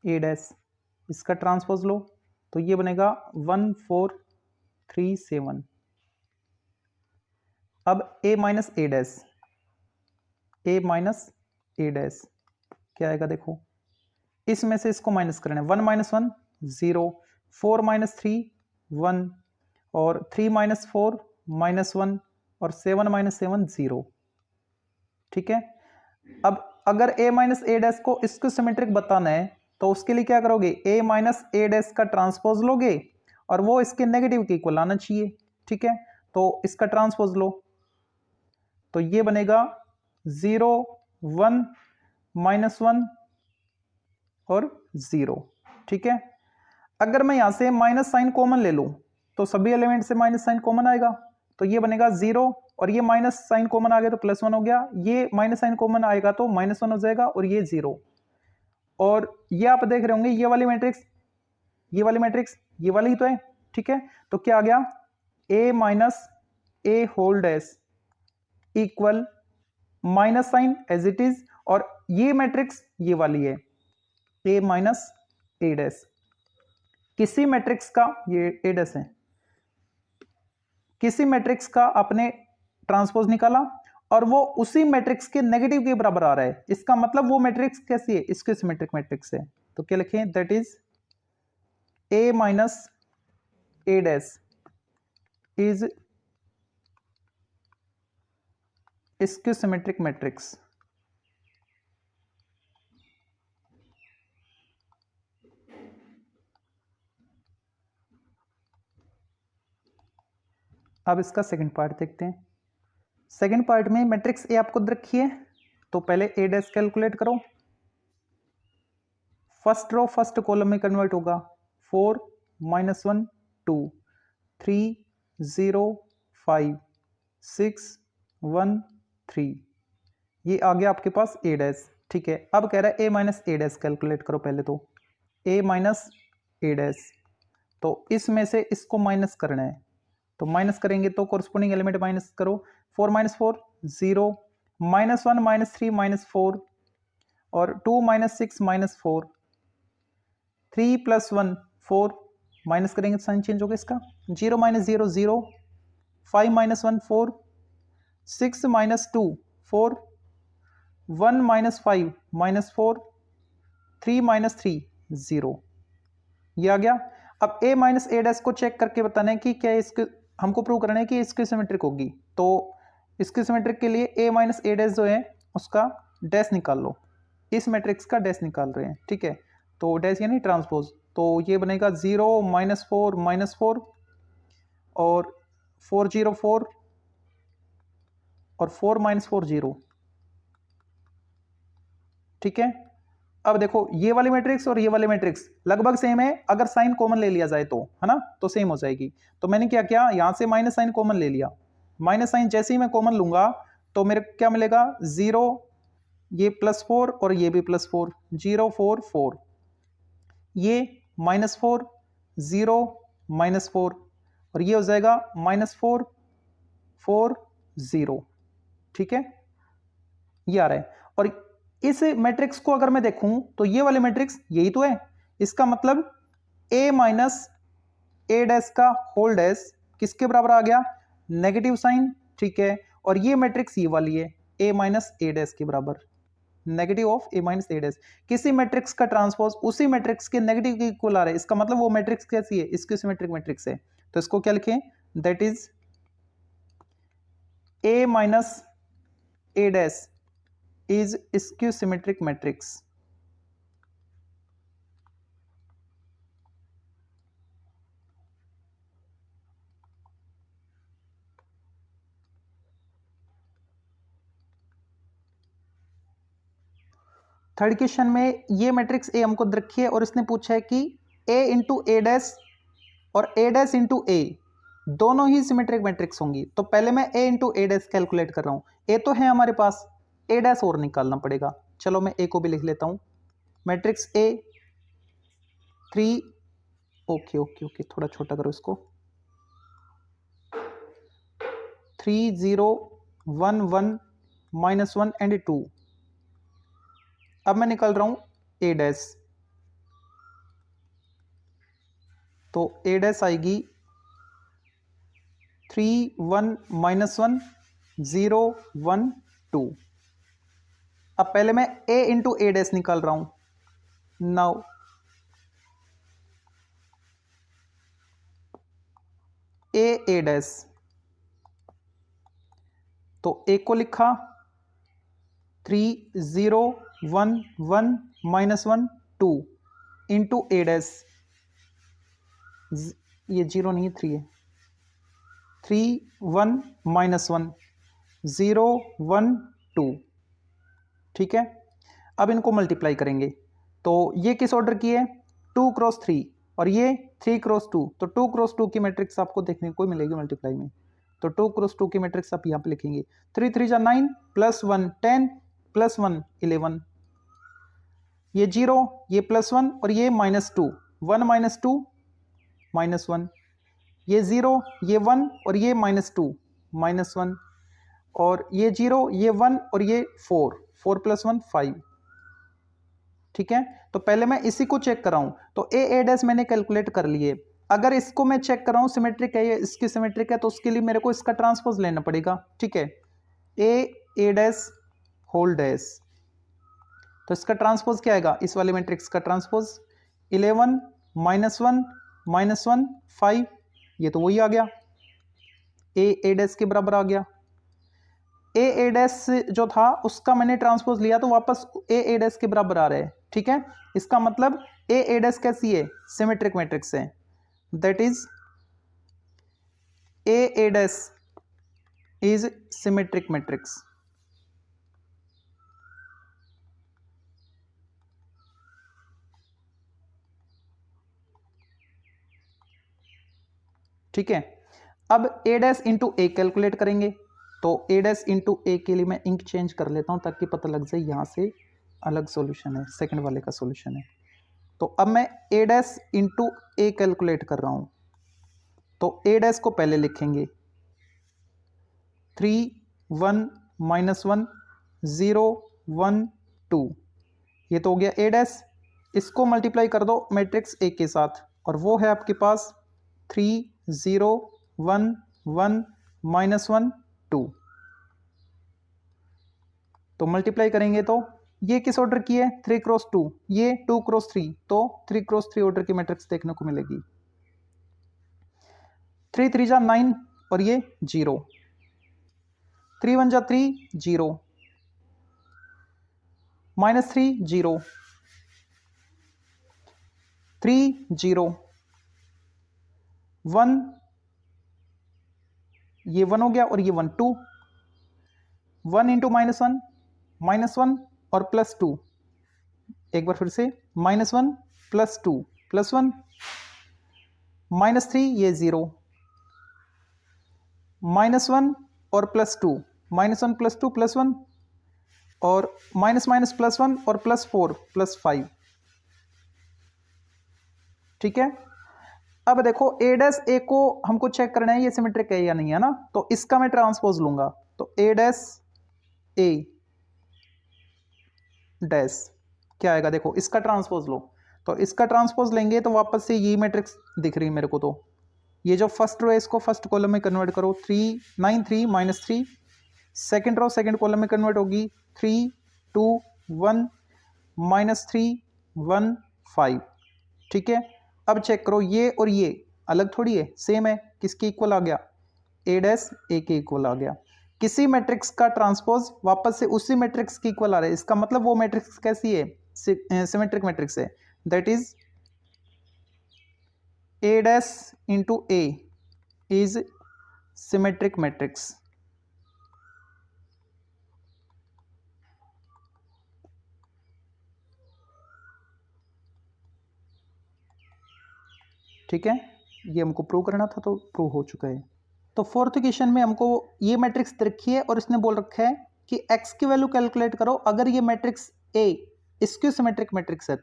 a डैश, इसका ट्रांसपोज लो तो ये बनेगा 1 4 3 7। अब a minus A dash, a minus A dash क्या आएगा, देखो इसमें से इसको माइनस करना है, 1 माइनस 1 0, 4 माइनस 3 1, और 3 माइनस 4 माइनस 1, और 7 माइनस 7 0। ठीक है, अब अगर a माइनस ए डैश को इसको सिमेट्रिक बताना है तो उसके लिए क्या करोगे, a माइनस ए डैश का ट्रांसपोज लोगे और वो इसके नेगेटिव के इक्वल आना चाहिए। ठीक है, तो इसका ट्रांसपोज लो तो ये बनेगा 0 1 माइनस 1 और 0। ठीक है, अगर मैं यहां से माइनस साइन कॉमन ले लूं तो सभी एलिमेंट से माइनस साइन कॉमन आएगा, तो ये बनेगा 0, और ये माइनस साइन कॉमन आ गया तो प्लस 1 हो गया, ये माइनस साइन कॉमन आएगा तो माइनस 1 हो जाएगा, और ये 0। और ये आप देख रहे होंगे ये वाली मैट्रिक्स, ये वाली मैट्रिक्स, ये वाली ही तो है। ठीक है, तो क्या आ गया, a minus A whole dash equal minus sign as it is, और ये मैट्रिक्स ये वाली है a माइनस ए डैश। किसी मैट्रिक्स का, ये ए डैश है, किसी मैट्रिक्स का आपने ट्रांसपोज निकाला और वो उसी मैट्रिक्स के नेगेटिव के बराबर आ रहा है, इसका मतलब वो मैट्रिक्स कैसी है, इसके सिमेट्रिक मैट्रिक्स है। तो क्या लिखें, that is a minus A dash is इसके सिमेट्रिक मैट्रिक्स। अब इसका सेकंड पार्ट देखते हैं। सेकंड पार्ट में मैट्रिक्स ए आपको रखी है, तो पहले ए डैश कैलकुलेट करो, फर्स्ट रो फर्स्ट कॉलम में कन्वर्ट होगा, 4 माइनस 1 2 3 0 5 6 1 3, ये आ गया आपके पास ए डैश। ठीक है, अब कह रहा है ए माइनस ए डैश कैलकुलेट करो, पहले तो ए माइनस ए डैश, तो इसमें से इसको माइनस करना है, तो माइनस करेंगे तो कोरस्पोंडिंग एलिमेंट माइनस करो, 4 माइनस 4 0, माइनस 1 माइनस 3 माइनस 4, और 2 माइनस 6 माइनस 4, 3 प्लस 1 4, माइनस करेंगे तो साइन चेंज होगा इसका, 0 minus 0 0, 5 minus 1 4, 6 minus 2 4, 1 minus 5 minus 4, 3 minus 3 0, ये आ गया। अब a माइनस ए डैश को चेक करके बताना है कि क्या इसके, हमको प्रूव करना है कि इसकी सिमेट्रिक होगी। तो इसकी सिमेट्रिक के लिए a माइनस ए डैश जो है उसका डैश निकाल लो, इस मैट्रिक्स का डैश निकाल रहे हैं। ठीक है, तो डैश यानी ट्रांसपोज, तो ये बनेगा 0 माइनस 4 माइनस 4, और 4 0 4, और 4 माइनस 4 0। ठीक है, अब देखो ये वाली मैट्रिक्स और ये वाली मैट्रिक्स लगभग सेम है, अगर साइन कॉमन ले लिया जाए तो, है ना, तो सेम हो जाएगी। तो मैंने क्या किया, यहां से माइनस साइन कॉमन ले लिया, माइनस साइन जैसे ही मैं कॉमन लूंगा तो मेरे क्या मिलेगा, 0, ये +4 और ये भी +4, 0 4 4, ये -4 0 -4 और ये हो जाएगा -4 4 0। ठीक है, ये आ रहा है। और इस मैट्रिक्स को अगर मैं देखूं तो ये वाले मैट्रिक्स यही तो है, इसका मतलब a माइनस ए डैश का होल डैश किसके बराबर आ गया, नेगेटिव साइन। ठीक है, और ये मैट्रिक्स ये वाली है a माइनस ए डैश के बराबर, negative of a minus A dash. किसी मैट्रिक्स का ट्रांसपोज उसी मैट्रिक्स के नेगेटिव के इक्वल आ रहा है, इसका मतलब वो मैट्रिक्स कैसी है, इसकी सिमेट्रिक मैट्रिक्स है। तो इसको क्या लिखें, that is a minus A dash is skew symmetric matrix. Third question में ये मैट्रिक्स ए हमको रखी है और इसने पूछा है कि ए इंटू ए डैश और ए डैश इंटू ए दोनों ही सिमेट्रिक मैट्रिक्स होंगी। तो पहले मैं ए इंटू ए डैश कैलकुलेट कर रहा हूं, ए तो है हमारे पास, ए डैश और निकालना पड़ेगा। चलो मैं ए को भी लिख लेता हूं, matrix A 3, okay okay okay थोड़ा छोटा करो इसको, 3 0 1 1 -1 एंड 2। अब मैं निकाल रहा हूं ए डैश, तो ए डैश आएगी 3 1 -1 0 1 2। अब पहले मैं a इंटू ए डैश निकाल रहा हूं, नाउ ए डैश, तो a को लिखा 3 0 1 1 -1 2 इंटू ए डैश, ये 0 नहीं 3 है, 3 1 -1 0 1 2। ठीक है, अब इनको मल्टीप्लाई करेंगे तो ये किस ऑर्डर की है, 2 क्रॉस 3 और ये 3 क्रॉस 2, तो 2 क्रॉस 2 की मैट्रिक्स आपको देखने को मिलेगी मल्टीप्लाई में। तो 2 क्रॉस 2 की मैट्रिक्स आप यहाँ पे लिखेंगे, 3 3 जा 9 +1 10 +1 11, ये 0 ये +1 और ये -2 1 -2 -1, ये 0 ये 1 और ये -2 -1, और ये 0 ये 1 और ये 4 4 + 1 5। ठीक है, तो पहले मैं इसी को चेक कर रहा हूं, तो ए डैश मैंने कैलकुलेट कर लिए। अगर इसको मैं चेक कर रहा हूं सिमेट्रिक है या इसकी सिमेट्रिक है, तो उसके लिए मेरे को इसका ट्रांसपोज लेना पड़ेगा। ठीक है, ए डैश होल डैश, तो इसका ट्रांसपोज क्या आएगा, इस वाले मैट्रिक्स का ट्रांसपोज 11 -1 -1 5, ये तो वही आ गया, ए डैश के बराबर आ गया। ए डैश जो था उसका मैंने ट्रांसपोज लिया तो वापस ए डैश के बराबर आ रहा है। ठीक है, इसका मतलब ए डैश कैसी है, सिमेट्रिक मैट्रिक्स है, that is a dash is symmetric matrix. ठीक है, अब ए डैश इंटू ए कैलकुलेट करेंगे, तो ए डैश इंटू ए के लिए मैं इंक चेंज कर लेता हूं ताकि पता लग जाए यहां से अलग सॉल्यूशन है, सेकंड वाले का सॉल्यूशन है। तो अब मैं ए डैश इंटू ए कैलकुलेट कर रहा हूं, तो ए डैश को पहले लिखेंगे 3 1 -1 0 1 2, ये तो हो गया ए डैश। इसको मल्टीप्लाई कर दो मैट्रिक्स ए के साथ, और वो है आपके पास 3 0 1 1 -1 2। तो मल्टीप्लाई करेंगे तो ये किस ऑर्डर की है, 3 क्रॉस 2, ये 2 क्रॉस 3, तो 3 क्रॉस 3 ऑर्डर की मैट्रिक्स देखने को मिलेगी। 3 3 जा 9 और ये 0, 3 1 जा 3 0 -3 0 3 0 1, ये 1 हो गया और ये 1 2, 1 इंटू -1 और +2, एक बार फिर से -1 +2 +1 -3, ये 0 -1 और +2 -1 +2 +1 और +1 और +4 +5। ठीक है, अब देखो ए डैश ए को हमको चेक करना है ये सिमेट्रिक है या नहीं है ना, तो इसका मैं ट्रांसपोज लूंगा, तो ए डैश ए डैश क्या आएगा, देखो इसका ट्रांसपोज लो, तो इसका ट्रांसपोज लेंगे तो वापस से ये मैट्रिक्स दिख रही है मेरे को, तो ये जो फर्स्ट रो है इसको फर्स्ट कॉलम में कन्वर्ट करो, 3 9 3 -3, सेकेंड रो सेकेंड कॉलम में कन्वर्ट होगी 3 2 1 -3 1 5, ठीक है। अब चेक करो ये और ये अलग थोड़ी है, सेम है, किसके इक्वल आ गया, ए डैश ए के इक्वल आ गया। किसी मैट्रिक्स का ट्रांसपोज वापस से उसी मैट्रिक्स के इक्वल आ रहा है, इसका मतलब वो मैट्रिक्स कैसी है, सिमेट्रिक मैट्रिक्स है, that is a dash into A is symmetric matrix. ठीक है, ये हमको प्रूव करना था तो प्रूव हो चुका है। तो फोर्थ क्वेश्चन में हमको ये मैट्रिक्स रखी है और इसने बोल रखा है कि x की वैल्यू कैलकुलेट करो अगर ये matrix A skew symmetric matrix है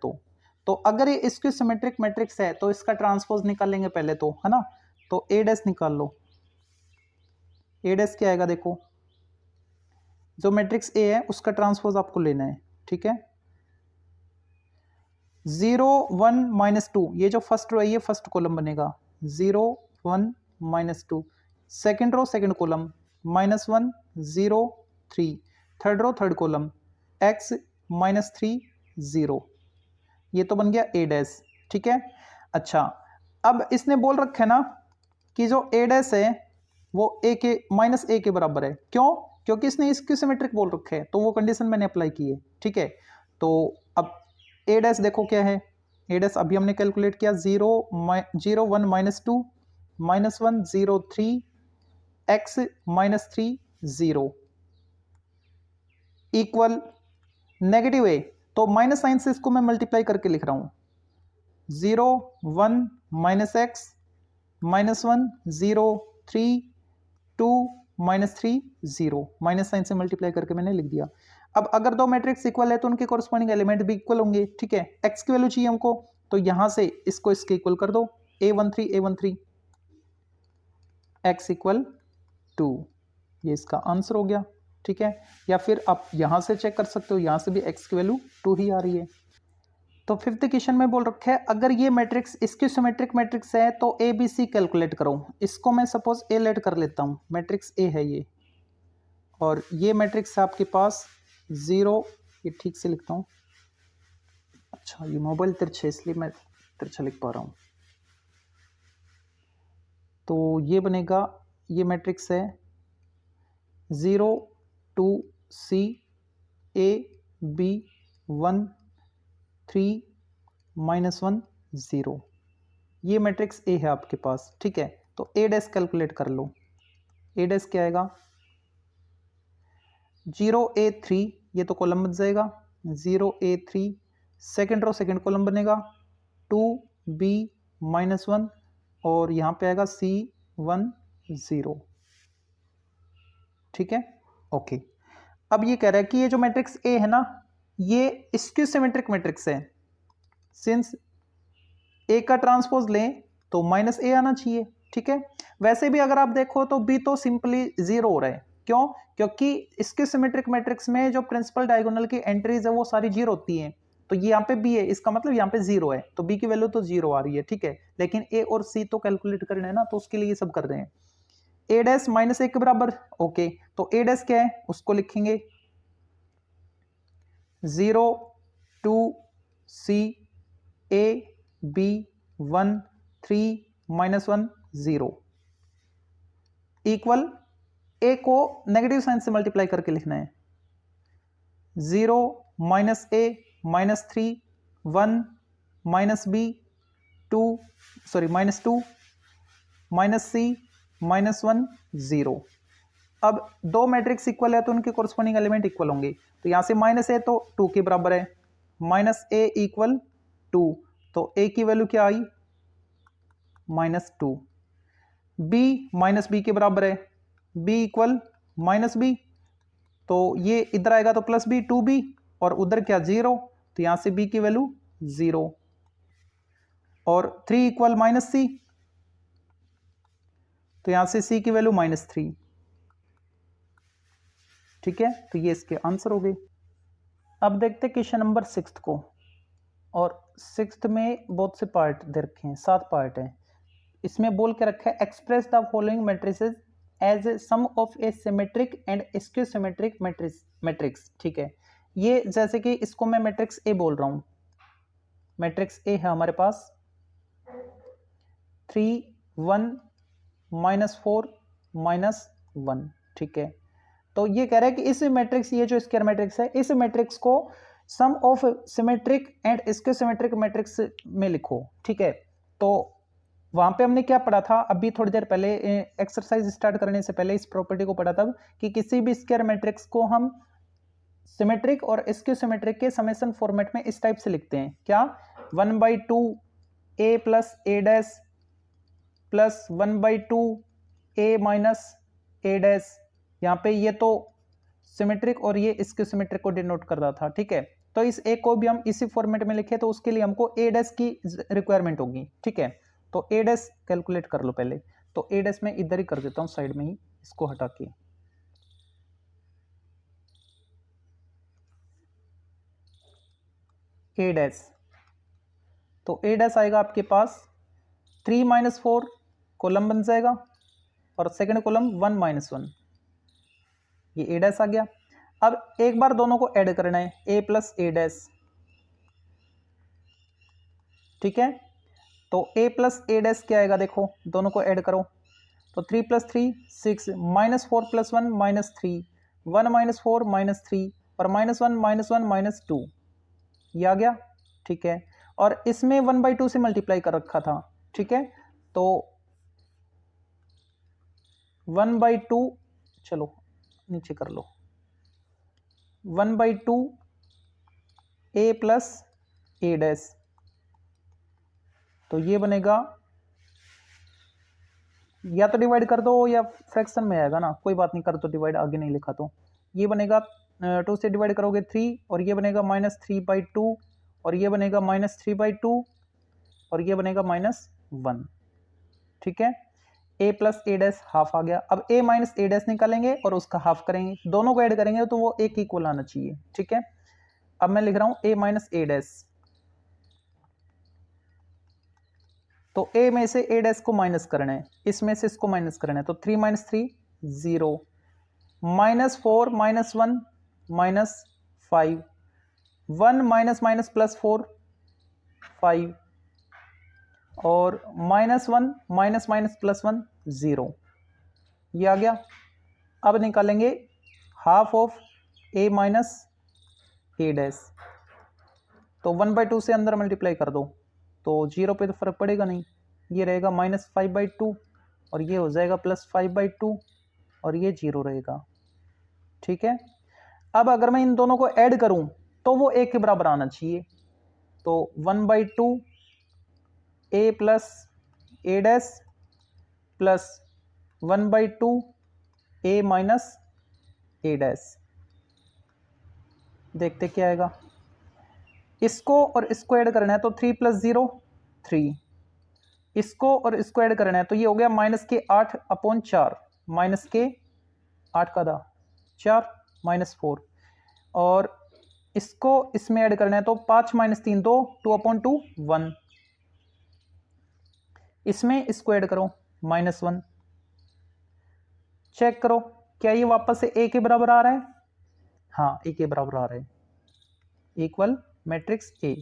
तो अगर ये स्क्यू सिमेट्रिक मैट्रिक्स है तो इसका ट्रांसपोज निकाल लेंगे पहले, तो है ना, तो A डैश निकाल लो, A डैश क्या आएगा, देखो जो मैट्रिक्स A है उसका ट्रांसपोज आपको लेना है, ठीक है। 0 1 -2 ये जो फर्स्ट रो है ये फर्स्ट कॉलम बनेगा, 0 1 -2, second row second column -1 0 3, third row third column x -3 0, ये तो बन गया ए डैश, ठीक है। अच्छा, अब इसने बोल रखा है ना कि जो ए डैश है वो a के -a के बराबर है, क्यों, क्योंकि इसने स्क्यू सिमेट्रिक बोल रखा है, तो वो कंडीशन मैंने अप्लाई की है, ठीक है। तो अब ए डैश देखो क्या है, ए डैश अभी हमने कैलकुलेट किया 0 1 -2 -1 0 3 x -3 0 इक्वल नेगेटिव है, तो माइनस साइन से इसको मैं मल्टीप्लाई करके लिख रहा हूं, 0 1 -x -1 0 3 2 -3 0, माइनस साइन से मल्टीप्लाई करके मैंने लिख दिया। अब अगर दो मैट्रिक्स इक्वल है तो उनके कॉरस्पॉन्डिंग एलिमेंट भी इक्वल होंगे, ठीक है। x की वैल्यू चाहिए हमको, तो यहां से इसको इसके इक्वल कर दो, a13 x इक्वल 2, ये इसका आंसर हो गया, ठीक है। या फिर आप यहां से चेक कर सकते हो, यहां से भी x की वैल्यू 2 ही आ रही है। तो फिफ्थ क्वेश्चन में बोल रखा है अगर ये मैट्रिक्स स्क्यू सिमेट्रिक मैट्रिक्स है तो ए बी सी कैलकुलेट करो। इसको मैं सपोज ए लेट कर लेता हूं, मैट्रिक्स ए है ये, और ये मैट्रिक्स है आपके पास 0, ये ठीक से लिखता हूं, अच्छा ये मोबाइल तिरछा इसलिए मैं तिरछा लिख पा रहा हूं, तो ये बनेगा, ये मैट्रिक्स है 0 2 C A B 1 3 -1 0, ये मैट्रिक्स ए है आपके पास, ठीक है। तो ए डैश कैलकुलेट कर लो, ए डैश क्या आएगा, 0 A 3, ये तो कॉलम बन जाएगा, 0 A 3 second row second column बनेगा, 2 B -1 और यहाँ पे आएगा C 1 0, ठीक है, ओके। अब ये कह रहा है कि ये जो मैट्रिक्स ए है ना ये स्क्यू सिमेट्रिक मैट्रिक्स है, सिंस ए का ट्रांसपोज लें तो -a आना चाहिए, ठीक है। वैसे भी अगर आप देखो तो b तो सिंपली 0 हो रहा है, क्यों, क्योंकि स्क्यू सिमेट्रिक मैट्रिक्स में जो प्रिंसिपल डायगोनल की एंट्रीज है वो सारी 0 होती हैं, तो ये यहाँ पे b है, इसका मतलब यहाँ पे 0 है, तो b की वैल्यू तो 0 आ रही है, ठीक है। लेकिन a और c तो कैलकुलेट करना है ना, तो उसके लिए ये सब कर रहे हैं। a डैश -a के बराबर, ओके, तो a डैश क्या है उसको लिखेंगे 0 2 C A B 1 3 -1 0 equal a को नेगेटिव साइन से मल्टीप्लाई करके लिखना है, 0 -a -3 1 -b 2 -2 -c -1 0। अब दो मैट्रिक्स इक्वल है तो उनके कॉरस्पॉन्डिंग एलिमेंट इक्वल होंगे, तो यहां से -a तो 2 के बराबर है, -a इक्वल 2, तो a की वैल्यू क्या आई -2, b -b के बराबर है, b इक्वल -b, तो ये इधर आएगा तो +b 2b और उधर क्या 0, तो यहां से b की वैल्यू 0, और 3 इक्वल -c, तो यहाँ से सी की वैल्यू -3, ठीक है। तो ये इसके आंसर हो गए। अब देखते हैं क्वेश्चन नंबर 6 को, और 6 में बहुत से पार्ट दे रखे हैं, 7 पार्ट हैं। इसमें बोल के रखा है express the following matrices as a sum of a symmetric and skew symmetric matrix, ठीक है। ये जैसे कि इसको मैं मैट्रिक्स ए बोल रहा हूं, मैट्रिक्स ए है हमारे पास 3 1 -4 -1, ठीक है। तो ये कह रहा है कि इस मैट्रिक्स, ये जो स्क्वायर मैट्रिक्स है, इस मैट्रिक्स को sum of symmetric and skew symmetric matrix में लिखो, ठीक है। तो वहां पे हमने क्या पढ़ा था अभी थोड़ी देर पहले, एक्सरसाइज स्टार्ट करने से पहले इस प्रॉपर्टी को पढ़ा तब, कि किसी भी स्क्वायर मैट्रिक्स को हम सिमेट्रिक और स्क्यू सिमेट्रिक के समेशन फॉर्मेट में इस टाइप से लिखते हैं, क्या 1/2 a plus a dash plus 1/2 a minus a dash. यहाँ पे ये तो सिमेट्रिक और ये स्क्यू सिमेट्रिक को डिनोट कर रहा था, ठीक है। तो इस a को भी हम इसी फॉर्मेट में लिखे, तो उसके लिए हमको a डैश की रिक्वायरमेंट होगी, ठीक है। तो a डैश कैलकुलेट कर लो पहले। तो a डैश में इधर ही कर देता हूं, साइड में ही, इसको हटा के। a डैश, तो a डैश आएगा आपके पास 3 - 4 कॉलम बन जाएगा, और सेकंड कॉलम 1 - 1, ये a डैश आ गया। अब एक बार दोनों को ऐड करना है, a प्लस a डैश, ठीक है। तो a प्लस a डैश क्या आएगा, देखो दोनों को ऐड करो, तो 3 + 3 6 -4 + 1 -3 1 - 4 -3 और -1 -1 -2, ये आ गया, ठीक है। और इसमें 1/2 से मल्टीप्लाई कर रखा था, ठीक है। तो 1/2, चलो नीचे कर लो, 1/2 a प्लस a डैश, तो ये बनेगा, या तो डिवाइड कर दो या फ्रैक्शन में आएगा ना, कोई बात नहीं, कर दो डिवाइड, आगे नहीं लिखा तो। ये बनेगा 2 से डिवाइड करोगे 3, और ये बनेगा -3/2, और ये बनेगा -3/2, और ये बनेगा -1, ठीक है। a plus a dash half आ गया। अब a माइनस a डैश निकालेंगे और उसका हाफ करेंगे, दोनों को ऐड करेंगे तो वो एक इक्वल आना चाहिए, ठीक है। अब मैं लिख रहा हूं a माइनस a डैश, तो a में से a डैश को माइनस करना है, इसमें से इसको माइनस करना है, तो 3 - 3 0, -4 -1 -5 1 माइनस +4 5 और -1 +1 0, ये आ गया। अब निकालेंगे half of a minus a dash, तो 1/2 से अंदर मल्टीप्लाई कर दो, तो 0 पे तो फर्क पड़ेगा नहीं, ये रहेगा -5/2 और ये हो जाएगा +5/2 और ये 0 रहेगा, ठीक है। अब अगर मैं इन दोनों को ऐड करूं तो वो एक के बराबर आना चाहिए, तो 1/2 a plus a dash plus 1/2 a minus a dash, देखते क्या आएगा। इसको और इसको ऐड करना है तो 3 + 0 3, इसको और इसको ऐड करना है तो ये हो गया -8/4, -8 4 -4, और इसको इसमें ऐड करना है तो 5 - 3 2 2/2 1, इसमें इसको ऐड करो -1, चेक करो क्या ये वापस से a के बराबर आ रहा है, हाँ a के बराबर आ रहा है, इक्वल मैट्रिक्स a।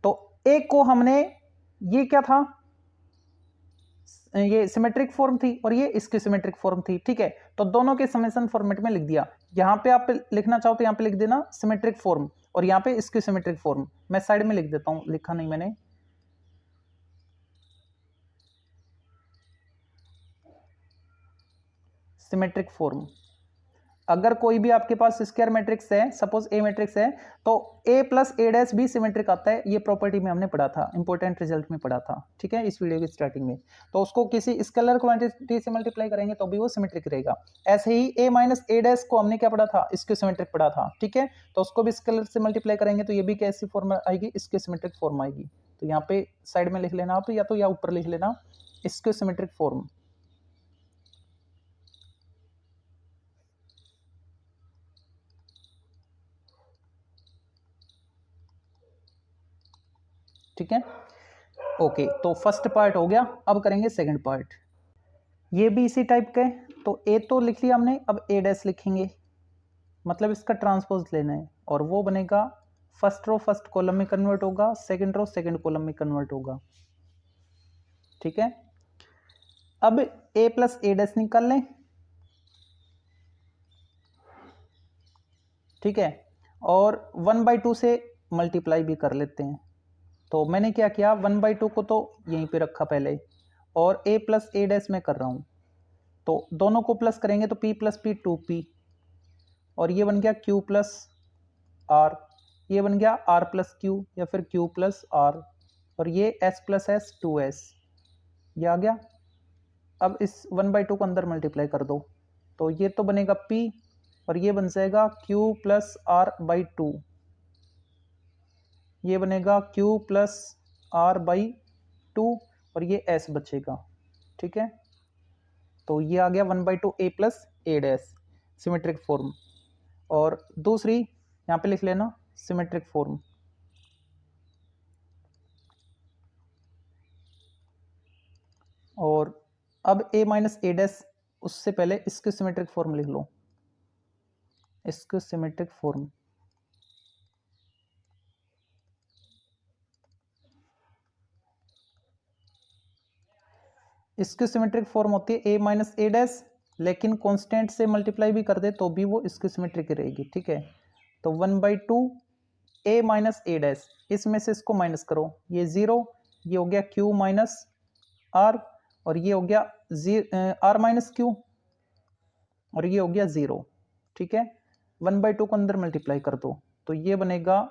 तो a को हमने, ये क्या था, ये सिमेट्रिक फॉर्म थी और ये इसकी सिमेट्रिक फॉर्म थी, ठीक है। तो दोनों के समेशन फॉर्मेट में लिख दिया। यहां पे आप लिखना चाहो तो यहां पे लिख देना सिमेट्रिक फॉर्म, और यहां पे इसकी सिमेट्रिक फॉर्म, मैं साइड में लिख देता हूं, लिखा नहीं मैंने, सिमेट्रिक फॉर्म। अगर कोई भी आपके पास स्क्वायर मैट्रिक्स है, सपोज ए मैट्रिक्स है, तो a प्लस a डैश भी सिमेट्रिक आता है, ये प्रॉपर्टी में हमने पढ़ा था, इंपॉर्टेंट रिजल्ट में पढ़ा था, ठीक है, इस वीडियो की स्टार्टिंग में। तो उसको किसी स्केलर क्वांटिटी से मल्टीप्लाई करेंगे तो भी वो सिमेट्रिक रहेगा। ऐसे ही a माइनस a डैश को हमने क्या पढ़ा था, इसके सिमेट्रिक पढ़ा था, ठीक है। तो उसको भी स्केलर से मल्टीप्लाई करेंगे तो ये भी कैसी फॉर्म आएगी, इसके सिमेट्रिक फॉर्म आएगी। तो यहाँ पे साइड में लिख लेना आप, या तो या ऊपर लिख लेना इसके सिमेट्रिक फॉर्म, ठीक है। ओके, तो फर्स्ट पार्ट हो गया, अब करेंगे सेकंड पार्ट। ये भी इसी टाइप का है, तो ए तो लिख लिया हमने, अब ए डैश लिखेंगे, मतलब इसका ट्रांसपोज लेना है, और वो बनेगा फर्स्ट रो फर्स्ट कॉलम में कन्वर्ट होगा, सेकंड रो सेकंड कॉलम में कन्वर्ट होगा। ठीक है, अब ए प्लस ए डैश निकाल लें। ठीक है, और 1/2 से मल्टीप्लाई भी कर लेते हैं। तो मैंने क्या किया, 1/2 को तो यहीं पे रखा पहले, और a प्लस ए डैश में कर रहा हूँ, तो दोनों को प्लस करेंगे तो p प्लस पी 2p, और ये बन गया q प्लस r, ये बन गया r प्लस q या फिर q प्लस r, और ये s प्लस s 2s, ये आ गया। अब इस 1/2 को अंदर मल्टीप्लाई कर दो, तो ये तो बनेगा p, और ये बन जाएगा q प्लस r/2, ये बनेगा q प्लस r/2, और ये s बचेगा। ठीक है, तो ये आ गया 1/2 a plus A dash symmetric form. और दूसरी यहाँ पे लिख लेना सिमेट्रिक फॉर्म, और अब a माइनस ए डैश, उससे पहले इसके सिमेट्रिक फॉर्म लिख लो, इसके सिमेट्रिक फॉर्म। इसकी सिमेट्रिक फॉर्म होती है a माइनस ए डैश, लेकिन कांस्टेंट से मल्टीप्लाई भी कर दे तो भी वो इसकी सिमेट्रिक रहेगी। ठीक है, तो 1/2 a माइनस ए डैश, इसमें से इसको माइनस करो, ये 0, ये हो गया q माइनस r, और ये हो गया r माइनस q, और ये हो गया 0। ठीक है, 1/2 को अंदर मल्टीप्लाई कर दो, तो ये बनेगा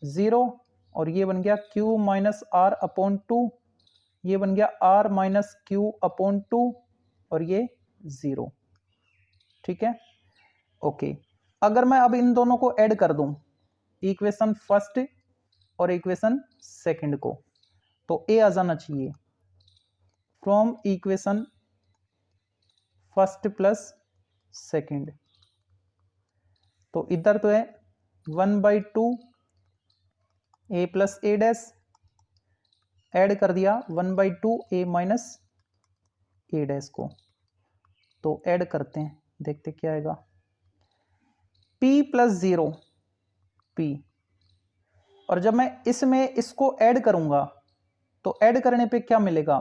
0, और ये बन गया q माइनस r अपॉन 2, ये बन गया r माइनस क्यू अपॉन 2, और ये 0। ठीक है, ओके। अगर मैं अब इन दोनों को ऐड कर दूं, इक्वेशन फर्स्ट और इक्वेशन सेकंड को, तो ए आ जाना चाहिए from equation first plus second. तो इधर तो है 1/2 ए प्लस ए डैश, ऐड कर दिया 1/2 ए माइनस ए डैश को, तो ऐड करते हैं, देखते क्या आएगा, p प्लस 0 p, और जब मैं इसमें इसको ऐड करूंगा तो ऐड करने पे क्या मिलेगा,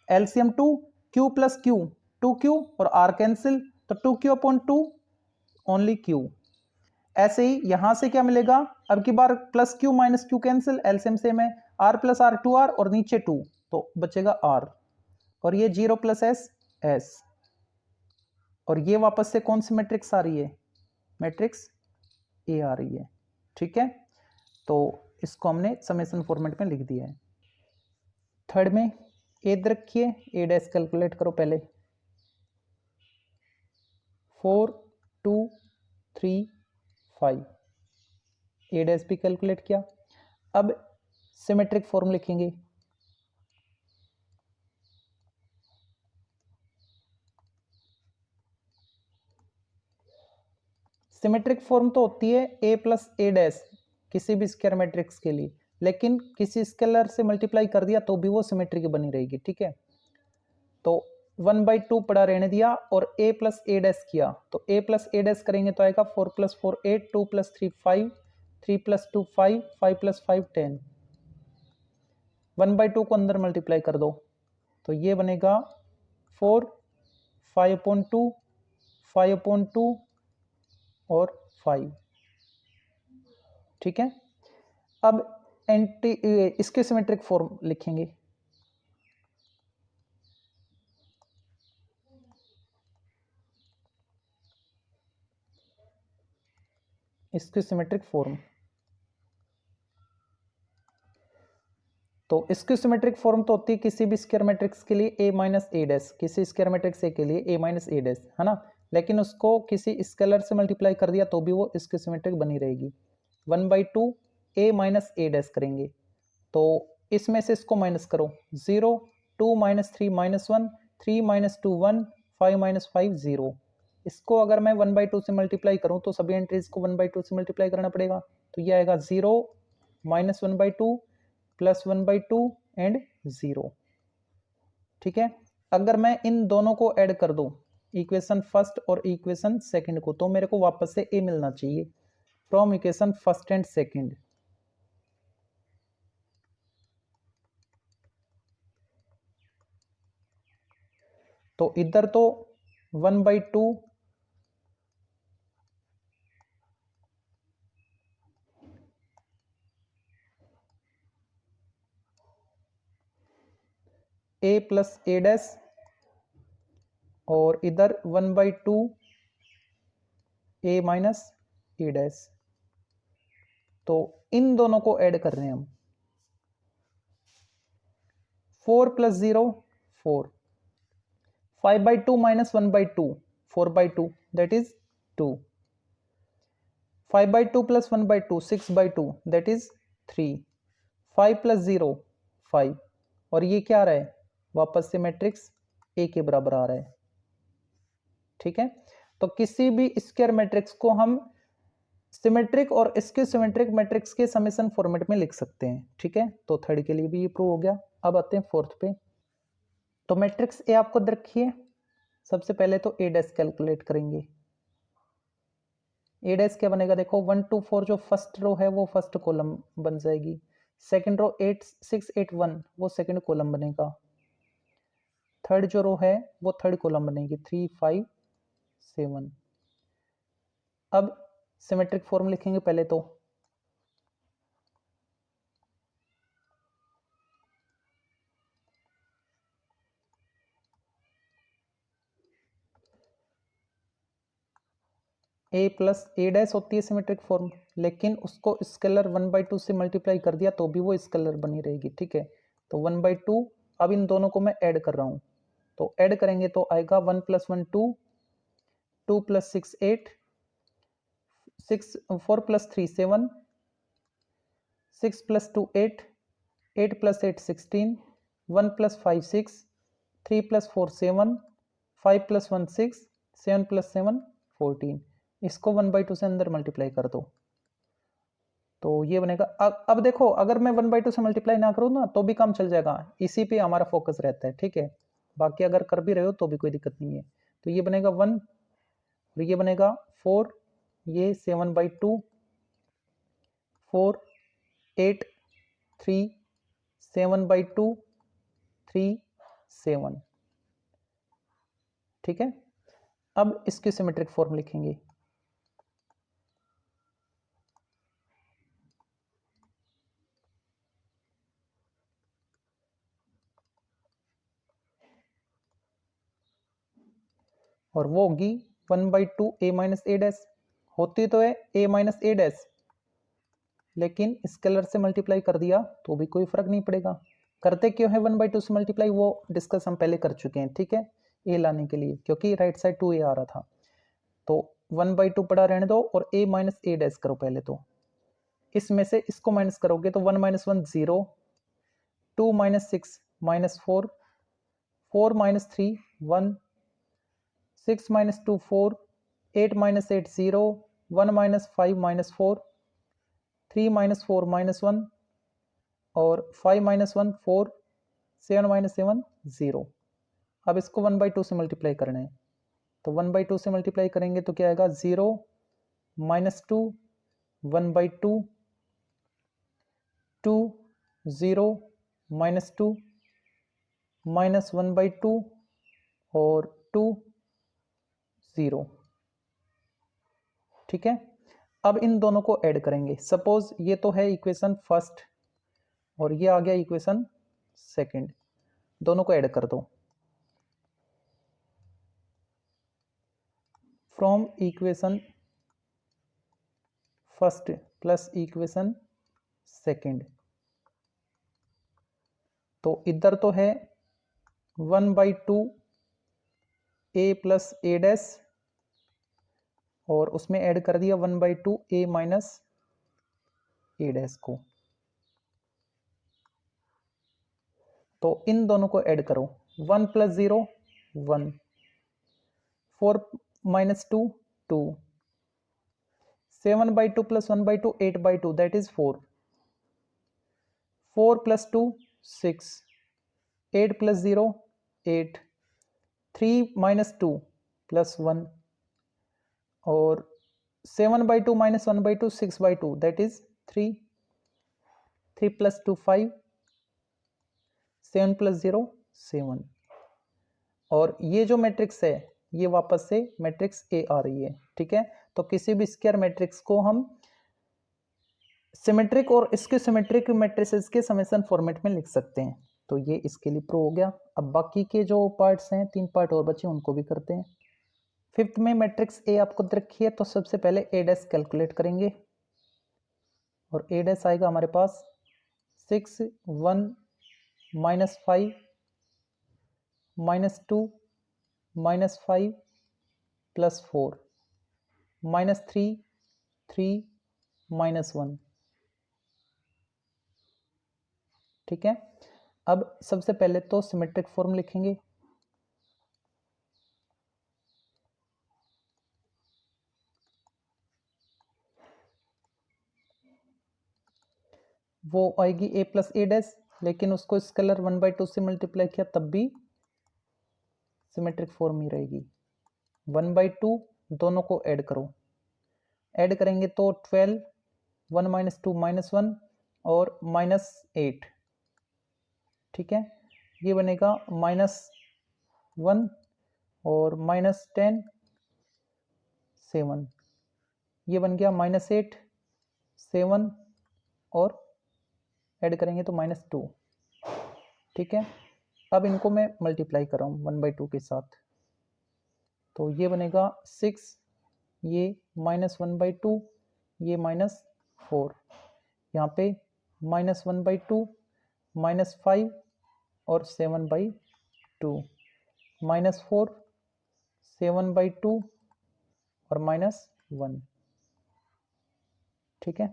LCM 2, q plus q 2q, और r कैंसिल, तो 2q अपॉन 2 ओनली q। ऐसे ही यहां से क्या मिलेगा, अब की बार plus q minus q cancel, LCM same है, r प्लस r 2r, और नीचे 2, तो बचेगा r, और ये 0 प्लस s, और ये वापस से कौन सी मैट्रिक्स आ रही है, मैट्रिक्स ए आ रही है। ठीक है, तो इसको हमने समेशन फॉर्मेट में लिख दिया है। थर्ड में ए रखिए, ए डैश कैलकुलेट करो पहले, 4 2 3 5, ए डैश भी कैलकुलेट किया। अब सिमेट्रिक फॉर्म लिखेंगे, सिमेट्रिक फॉर्म तो होती है a प्लस ए डैश किसी भी स्क्वायर मैट्रिक्स के लिए, लेकिन किसी स्केलर से मल्टीप्लाई कर दिया तो भी वो सिमेट्रिक बनी रहेगी। ठीक है, तो 1/2 पड़ा रहने दिया, और a प्लस ए डैश किया, तो a प्लस ए डैश करेंगे तो आएगा 4 + 4 8, 2 + 3 5, 3 + 2 5, 5 + 5 10। 1/2 को अंदर मल्टीप्लाई कर दो, तो ये बनेगा 4, 5/2, 5/2 और 5। ठीक है, अब एंटी इसके सिमेट्रिक फॉर्म लिखेंगे, इसकी सिमेट्रिक फॉर्म, तो इसकी सिमेट्रिक फॉर्म तो होती है किसी भी स्क्वायर मैट्रिक्स के लिए a माइनस ए डैश, किसी स्क्वायर मैट्रिक्स ए के लिए a माइनस ए डैश, है ना, लेकिन उसको किसी स्केलर से मल्टीप्लाई कर दिया तो भी वो इसकी सिमेट्रिक बनी रहेगी। 1/2 a माइनस ए डैश करेंगे, तो इसमें से इसको माइनस करो, 0 2 - 3 -1, 3 - 2 1, 5 - 5 0। इसको अगर मैं 1/2 से मल्टीप्लाई करूं तो सभी एंट्रीज को 1/2 से मल्टीप्लाई करना पड़ेगा, तो ये आएगा 0 - 1/2, प्लस 1/2 एंड 0। ठीक है, अगर मैं इन दोनों को ऐड कर दूं, इक्वेशन फर्स्ट और इक्वेशन सेकंड को, तो मेरे को वापस से ए मिलना चाहिए from equation first and second. तो इधर तो 1/2 ए प्लस ए डैश, और इधर 1/2 ए माइनस ए डैश। तो इन दोनों को ऐड कर रहे हैं हम। 4 + 0 4, 5/2 - 1/2 4/2 दैट इज 2, 5/2 + 1/2 6/2 दैट इज 3, 5 + 0 5, और ये क्या आ रहा है, वापस से मैट्रिक्स ए के बराबर आ रहा है। ठीक है, तो किसी भी स्क्वायर मैट्रिक्स को हम सिमेट्रिक और स्क्यू सिमेट्रिक मैट्रिक्स के समेशन फॉर्मेट में लिख सकते हैं। ठीक है, तो थर्ड के लिए भी ये प्रूव हो गया। अब आते हैं फोर्थ पे। तो मैट्रिक्स ए आपको दे रखी है, सबसे पहले तो ए डैश कैलकुलेट करेंगे। ए डैश क्या बनेगा, देखो 1 2 4 जो फर्स्ट रो है वो फर्स्ट कॉलम बन जाएगी, सेकंड रो 8 6 8 1 वो सेकंड कॉलम बनेगा, थर्ड जो रो है वो थर्ड कॉलम बनेगी 3 5 7। अब सिमेट्रिक फॉर्म लिखेंगे पहले तो, ए प्लस ए डैश होती है सिमेट्रिक फॉर्म, लेकिन उसको स्केलर 1/2 से मल्टीप्लाई कर दिया तो भी वो स्केलर बनी रहेगी। ठीक है, तो 1/2, अब इन दोनों को मैं ऐड कर रहा हूँ, तो ऐड करेंगे तो आएगा 1 + 1 2, 2 + 6 8, 6 4 + 3 7, 6 + 2 8, 8 + 8 16, 1 + 5 6, 3 + 4 7, 5 + 1 6, 7 + 7 14। इसको 1/2 से अंदर मल्टीप्लाई कर दो तो ये बनेगा। अब देखो, अगर मैं 1/2 से मल्टीप्लाई ना करूँ ना तो भी काम चल जाएगा, इसी पे हमारा फोकस रहता है। ठीक है, बाकी अगर कर भी रहे हो तो भी कोई दिक्कत नहीं है। तो ये बनेगा 1 और ये बनेगा 4, ये 7/2 4 8 3 7/2 3 7। ठीक है, अब इसकी सिमेट्रिक फॉर्म लिखेंगे। और वो होगी 1/2 a माइनस ए डैश, होती तो है a माइनस ए डैश, लेकिन स्केलर से मल्टीप्लाई कर दिया तो भी कोई फर्क नहीं पड़ेगा। करते क्यों है 1/2 से मल्टीप्लाई, वो डिस्कस हम पहले कर चुके हैं। ठीक है, a लाने के लिए, क्योंकि राइट साइड 2a आ रहा था, तो 1/2 पड़ा रहने दो और a माइनस ए डैश करो पहले। तो इसमें से इसको माइनस करोगे तो 1 - 1 0, 2 - 6 -4, 4 - 3 1, 6 - 2 4, 8 - 8 0, 1 - 5 -4, 3 - 4 -1, और 5 - 1 4, 7 - 7 0। अब इसको 1/2 से मल्टीप्लाई करना है, तो 1/2 से मल्टीप्लाई करेंगे तो क्या आएगा, 0 -2 1/2, 2 0 -2 -1/2 और 2 0। ठीक है, अब इन दोनों को ऐड करेंगे। सपोज ये तो है इक्वेशन फर्स्ट और ये आ गया इक्वेशन सेकंड, दोनों को ऐड कर दो। From equation first plus equation second, तो इधर तो है 1/2 a प्लस ए डैश, और उसमें ऐड कर दिया 1/2 a माइनस ए डैश को। तो इन दोनों को ऐड करो, 1 + 0 1, 4 - 2 2, 7/2 + 1/2 8/2 दैट इज 4, 4 + 2 6, 8 + 0 8, 3 - 2 + 1, और 7/2 - 1/2 6/2 दैट इज 3, 3 + 2 5, 7 + 0 7, और ये जो मैट्रिक्स है ये वापस से मैट्रिक्स ए आ रही है। ठीक है, तो किसी भी स्क्वायर मैट्रिक्स को हम सिमेट्रिक और इसके सिमेट्रिक मैट्रिसेस के समेशन फॉर्मेट में लिख सकते हैं। तो ये इसके लिए प्रूव हो गया। अब बाकी के जो पार्ट्स हैं, 3 पार्ट और बचे, उनको भी करते हैं। फिफ्थ में मैट्रिक्स ए आपको दे रखी है, तो सबसे पहले ए डैश कैलकुलेट करेंगे, और ए डैश आएगा हमारे पास 6 1 -5 -2 -5 +4 -3 3 -1। ठीक है, अब सबसे पहले तो सिमेट्रिक फॉर्म लिखेंगे। वो आएगी a + a डैश, लेकिन उसको स्केलर 1/2 से मल्टीप्लाई किया तब भी सिमेट्रिक फॉर्म ही रहेगी। 1/2 दोनों को ऐड करो, ऐड करेंगे तो 12, 1 - 2 -1 और -8। ठीक है, ये बनेगा -1 और -10 7, ये बन गया -8 7 और ऐड करेंगे तो -2। ठीक है, अब इनको मैं मल्टीप्लाई कर रहा हूँ 1/2 के साथ, तो ये बनेगा 6, ये -1/2, ये -4, यहाँ पे -1/2 -5 और 7/2, -4 7/2 और -1। ठीक है,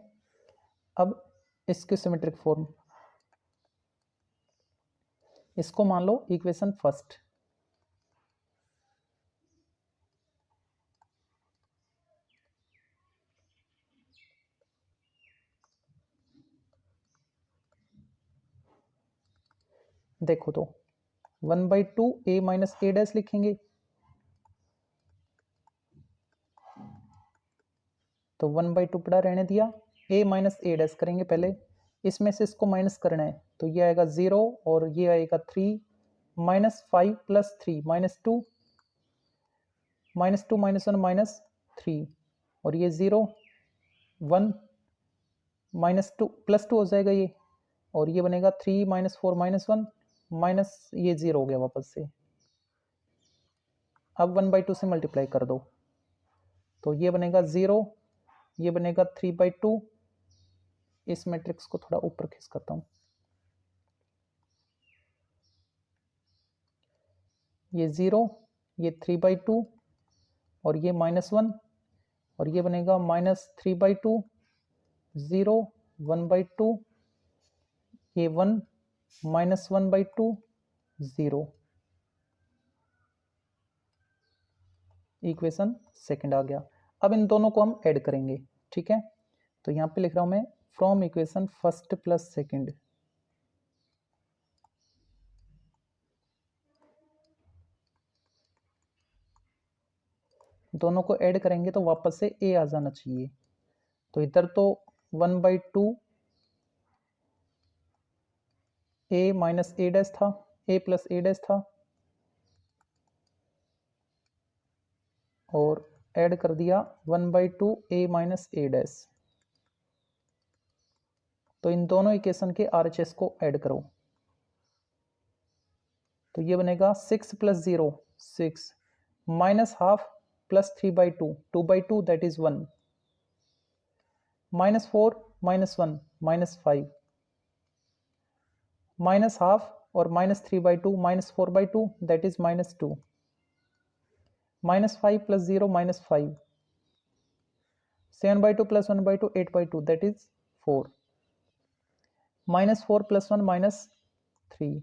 अब इसके सिमेट्रिक फॉर्म, इसको मान लो इक्वेशन फर्स्ट। देखो तो 1/2 a - a डैश लिखेंगे, तो 1/2 पड़ा रहने दिया, a - a डैश करेंगे पहले, इसमें से इसको माइनस करना है, तो ये आएगा 0 और ये आएगा 3, -5 + 3 -2, -2 -1 -3, और ये 0 1 -2 +2 हो जाएगा ये, और ये बनेगा 3 -4 -1 माइनस, ये 0 हो गया वापस से। अब 1/2 से मल्टीप्लाई कर दो, तो ये बनेगा 0, ये बनेगा 3/2। इस मैट्रिक्स को थोड़ा ऊपर खींच करता हूँ, ये 0, ये 3/2 और ये -1, और ये बनेगा -3/2 0 1/2, ये 1 -1/2 0। इक्वेशन सेकंड आ गया। अब इन दोनों को हम ऐड करेंगे। ठीक है, तो यहाँ पे लिख रहा हूँ मैं फ्रॉम इक्वेशन फर्स्ट + सेकंड। दोनों को ऐड करेंगे तो वापस से a आ जाना चाहिए, तो इधर तो 1/2 a - a डैश था, a + a डैश था, और ऐड कर दिया 1/2 a - a डैश। तो इन दोनों इक्वेशन के RHS को ऐड करो, तो ये बनेगा 6 + 0 6, -½ + 3/2 2/2 दैट इज 1, -4 -1 -5, -½ और -3/2 -4/2 दैट इज -2, -5 + 0 -5, 7/2 + 1/2 8/2 दैट इज 4, -4 + 1 -3,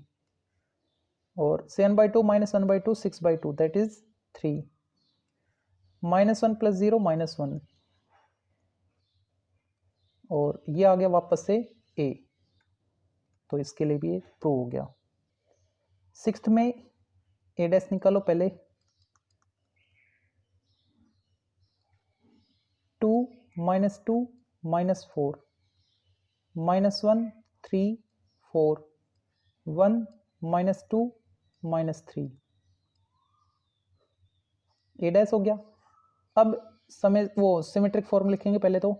और 7/2 - 1/2 6/2 दैट इज 3, -1 + 0 -1, और ये आ गया वापस से a। तो इसके लिए भी ये प्रूव हो गया। सिक्स्थ में ए डैश निकालो पहले। 2 - 2 - 4 -1 3 4 1 - 2 -3 ए डैश हो गया। अब समय वो सिमेट्रिक फॉर्म लिखेंगे पहले तो।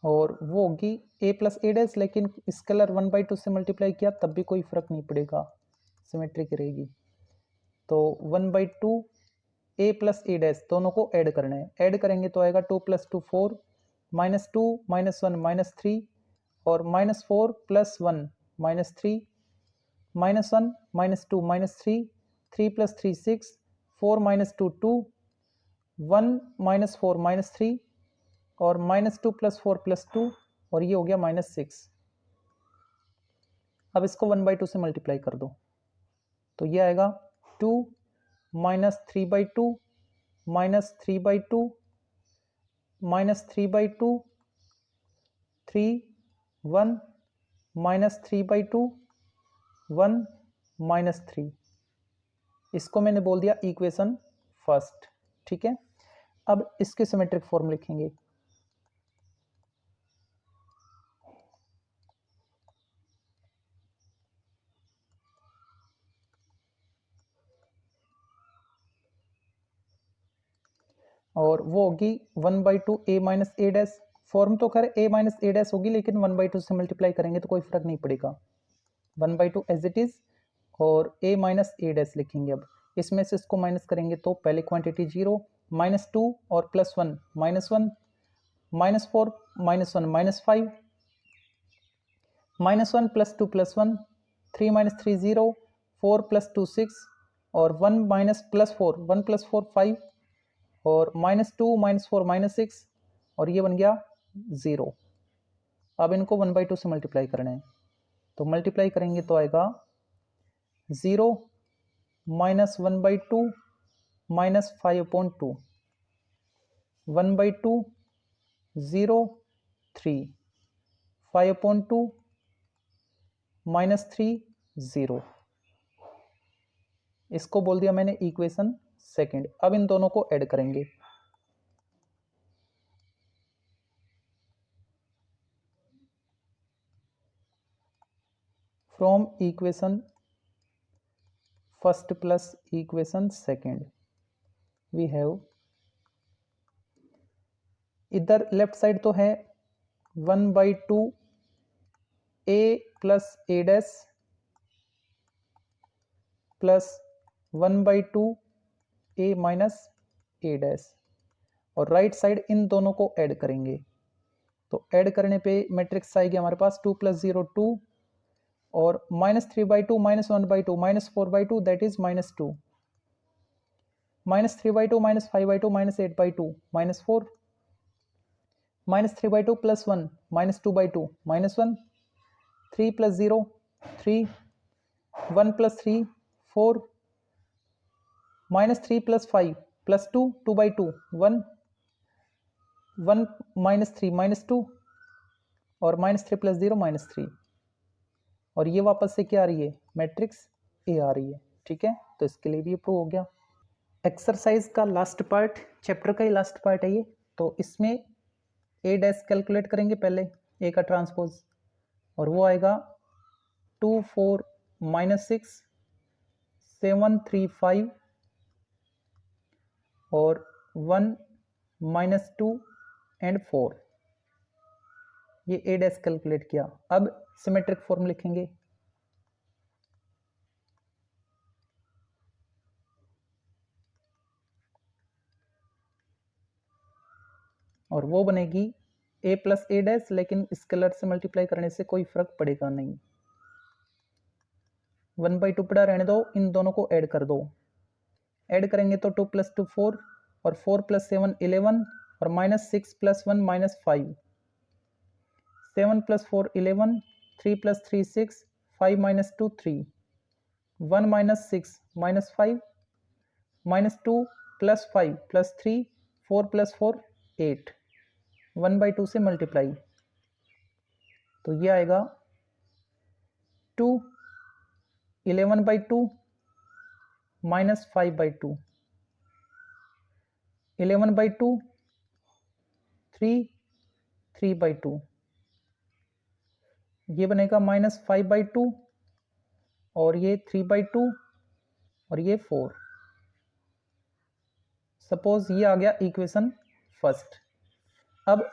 और वो होगी a प्लस ए डैश, लेकिन स्केलर 1/2 से मल्टीप्लाई किया तब भी कोई फर्क नहीं पड़ेगा, सिमेट्रिक रहेगी। तो 1/2 a प्लस ए डैश दोनों को ऐड करना है। ऐड करेंगे तो आएगा 2 + 2 4 -2 -1 -3 और -4 + 1 -3 -1 -2 -3 3 + 3 6 4 - 2 2 1 -4 -3 और -2 + 4 + 2 और ये हो गया -6। अब इसको 1/2 से मल्टीप्लाई कर दो तो ये आएगा 2 - 3/2 -3/2 -3/2 3 1 -3/2 1 -3। इसको मैंने बोल दिया इक्वेशन फर्स्ट, ठीक है। अब इसके सिमेट्रिक फॉर्म लिखेंगे। और वो होगी 1/2 a minus A dash. Form तो खैर a माइनस ए डैश होगी, लेकिन 1/2 से मल्टीप्लाई करेंगे तो कोई फर्क नहीं पड़ेगा। 1/2 एज इट इज और a माइनस ए डैश लिखेंगे। अब इसमें से इसको माइनस करेंगे तो पहले क्वांटिटी 0 -2 और +1 -1 -4 -1 -5 -1 + 2 + 1 3 - 3 0 4 + 2 6 और 1 +4 1 + 4 5 और -2 -4 -6 और ये बन गया 0। अब इनको 1/2 से मल्टीप्लाई करना है तो मल्टीप्लाई करेंगे तो आएगा 0 -1/2 -5/2 1/2 0 3 5/2 -3 0। इसको बोल दिया मैंने इक्वेशन सेकंड। अब इन दोनों को ऐड करेंगे। From equation first plus equation second we have, इधर लेफ्ट साइड तो है 1/2 a plus A dash plus 1/2 a minus A dash और राइट साइड इन दोनों को ऐड करेंगे। तो ऐड करने पे मैट्रिक्स आएगी हमारे पास 2 + 0 2 और -3/2 -1/2 -4/2 दैट इज -2 -3/2 -5/2 -8/2 -4 -3/2 + 1 -2/2 -1 3 + 0 3 1 + 3 4 -3 + 5 + 2 2/2 1 1 -3 -2 और -3 + 0 -3 और ये वापस से क्या आ रही है, मैट्रिक्स ए आ रही है, ठीक है। तो इसके लिए भी ये प्रूव हो गया। एक्सरसाइज का लास्ट पार्ट, चैप्टर का ही लास्ट पार्ट है ये। तो इसमें ए डैश कैलकुलेट करेंगे पहले, ए का ट्रांसपोज, और वो आएगा 2 4 -6 7 3 5 और 1 -2 एंड 4। ये ए डैश कैलकुलेट किया। अब सिमेट्रिक फॉर्म लिखेंगे। और वो बनेगी a प्लस ए डैश, लेकिन स्केलर से मल्टीप्लाई करने से कोई फर्क पड़ेगा नहीं। 1/2 पड़ा रहने दो, इन दोनों को ऐड कर दो। ऐड करेंगे तो 2 + 2 4 और 4 + 7 11 और -6 + 1 -5 7 + 4 11 3 + 3 6 5 - 2 3 1 - 6 -5 -2 + 5 + 3 4 + 4 8 1/2 से मल्टीप्लाई, तो ये आएगा 2 11/2 -5/2 11/2 3 3/2, ये बनेगा -5/2 और ये 3/2 और ये 4। सपोज ये आ गया इक्वेशन फर्स्ट। अब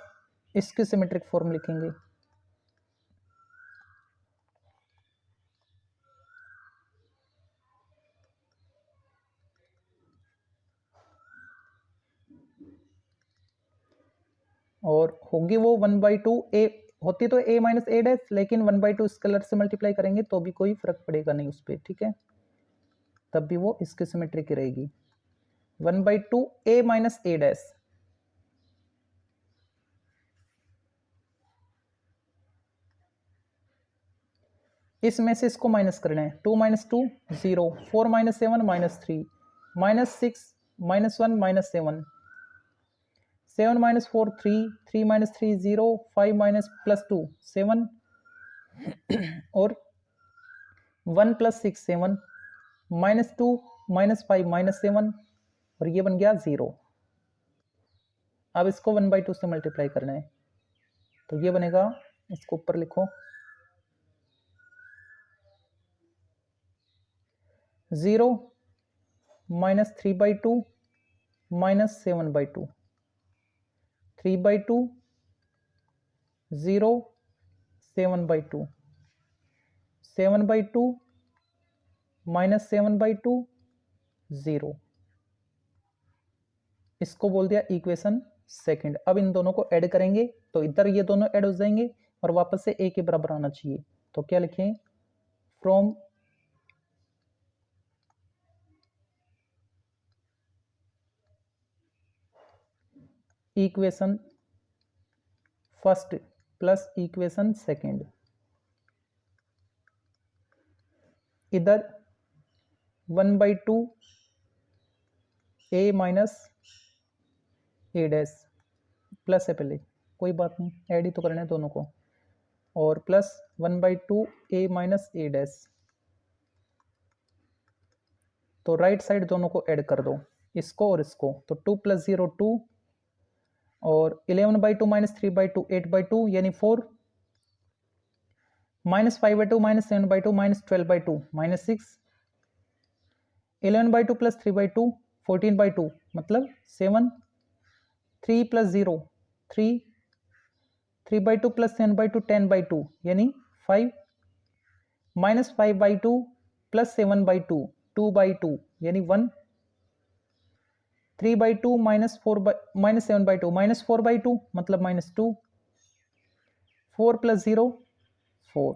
इसके सिमेट्रिक फॉर्म लिखेंगे। और होगी वो 1/2 ए होती तो a - a', लेकिन 1/2 स्केलर से मल्टीप्लाई करेंगे तो भी कोई फर्क पड़ेगा नहीं उस पर, ठीक है, तब भी वो इसके सिमेट्रिक की रहेगी। 1/2 a - a', इसमें से इसको माइनस करना है। 2 - 2 0, 4 - 7 -3, -6 -1 -7, 7 - 4 3, 3 - 3 0, 5 + 2 7 और 1 + 6 7, -2 -5 -7 और ये बन गया 0। अब इसको 1/2 से मल्टीप्लाई करना है, तो ये बनेगा, इसको ऊपर लिखो, 0 -3/2 -7/2, 3/2 0 7/2, 7/2 -7/2 0। इसको बोल दिया इक्वेशन सेकंड। अब इन दोनों को ऐड करेंगे तो इधर ये दोनों ऐड हो जाएंगे और वापस से a के बराबर आना चाहिए। तो क्या लिखें, from equation first plus equation second, इधर 1/2 a - a' प्लस है, पहले कोई बात नहीं, ऐड ही तो करना है दोनों को, और प्लस 1/2 a - a', तो राइट साइड दोनों को ऐड कर दो, इसको और इसको, तो 2 + 0 2 और 11/2 - 3/2 8/2 यानी 4, -5/2 - 7/2 -12/2 -6, 11/2 + 3/2 14/2 मतलब 7, 3 + 0 3, 3/2 + 7/2 10/2 यानी 5, -5/2 + 7/2 2/2 यानी 1, 3/2 - 7/2 -4/2 मतलब -2, 4 + 0 4,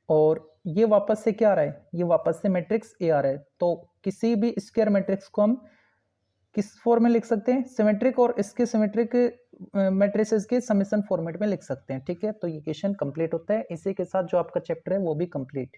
और ये वापस से क्या आ रहा है, ये वापस से मैट्रिक्स ए आ रहा है। तो किसी भी स्क्वायर मैट्रिक्स को हम किस फॉर्म में लिख सकते हैं, सिमेट्रिक, और इसके सिमेट्रिक मैट्रिसेस के समेशन फॉर्मेट में लिख सकते हैं, ठीक है। तो ये क्वेश्चन कंप्लीट होता है, इसी के साथ जो आपका चैप्टर है वो भी कंप्लीट।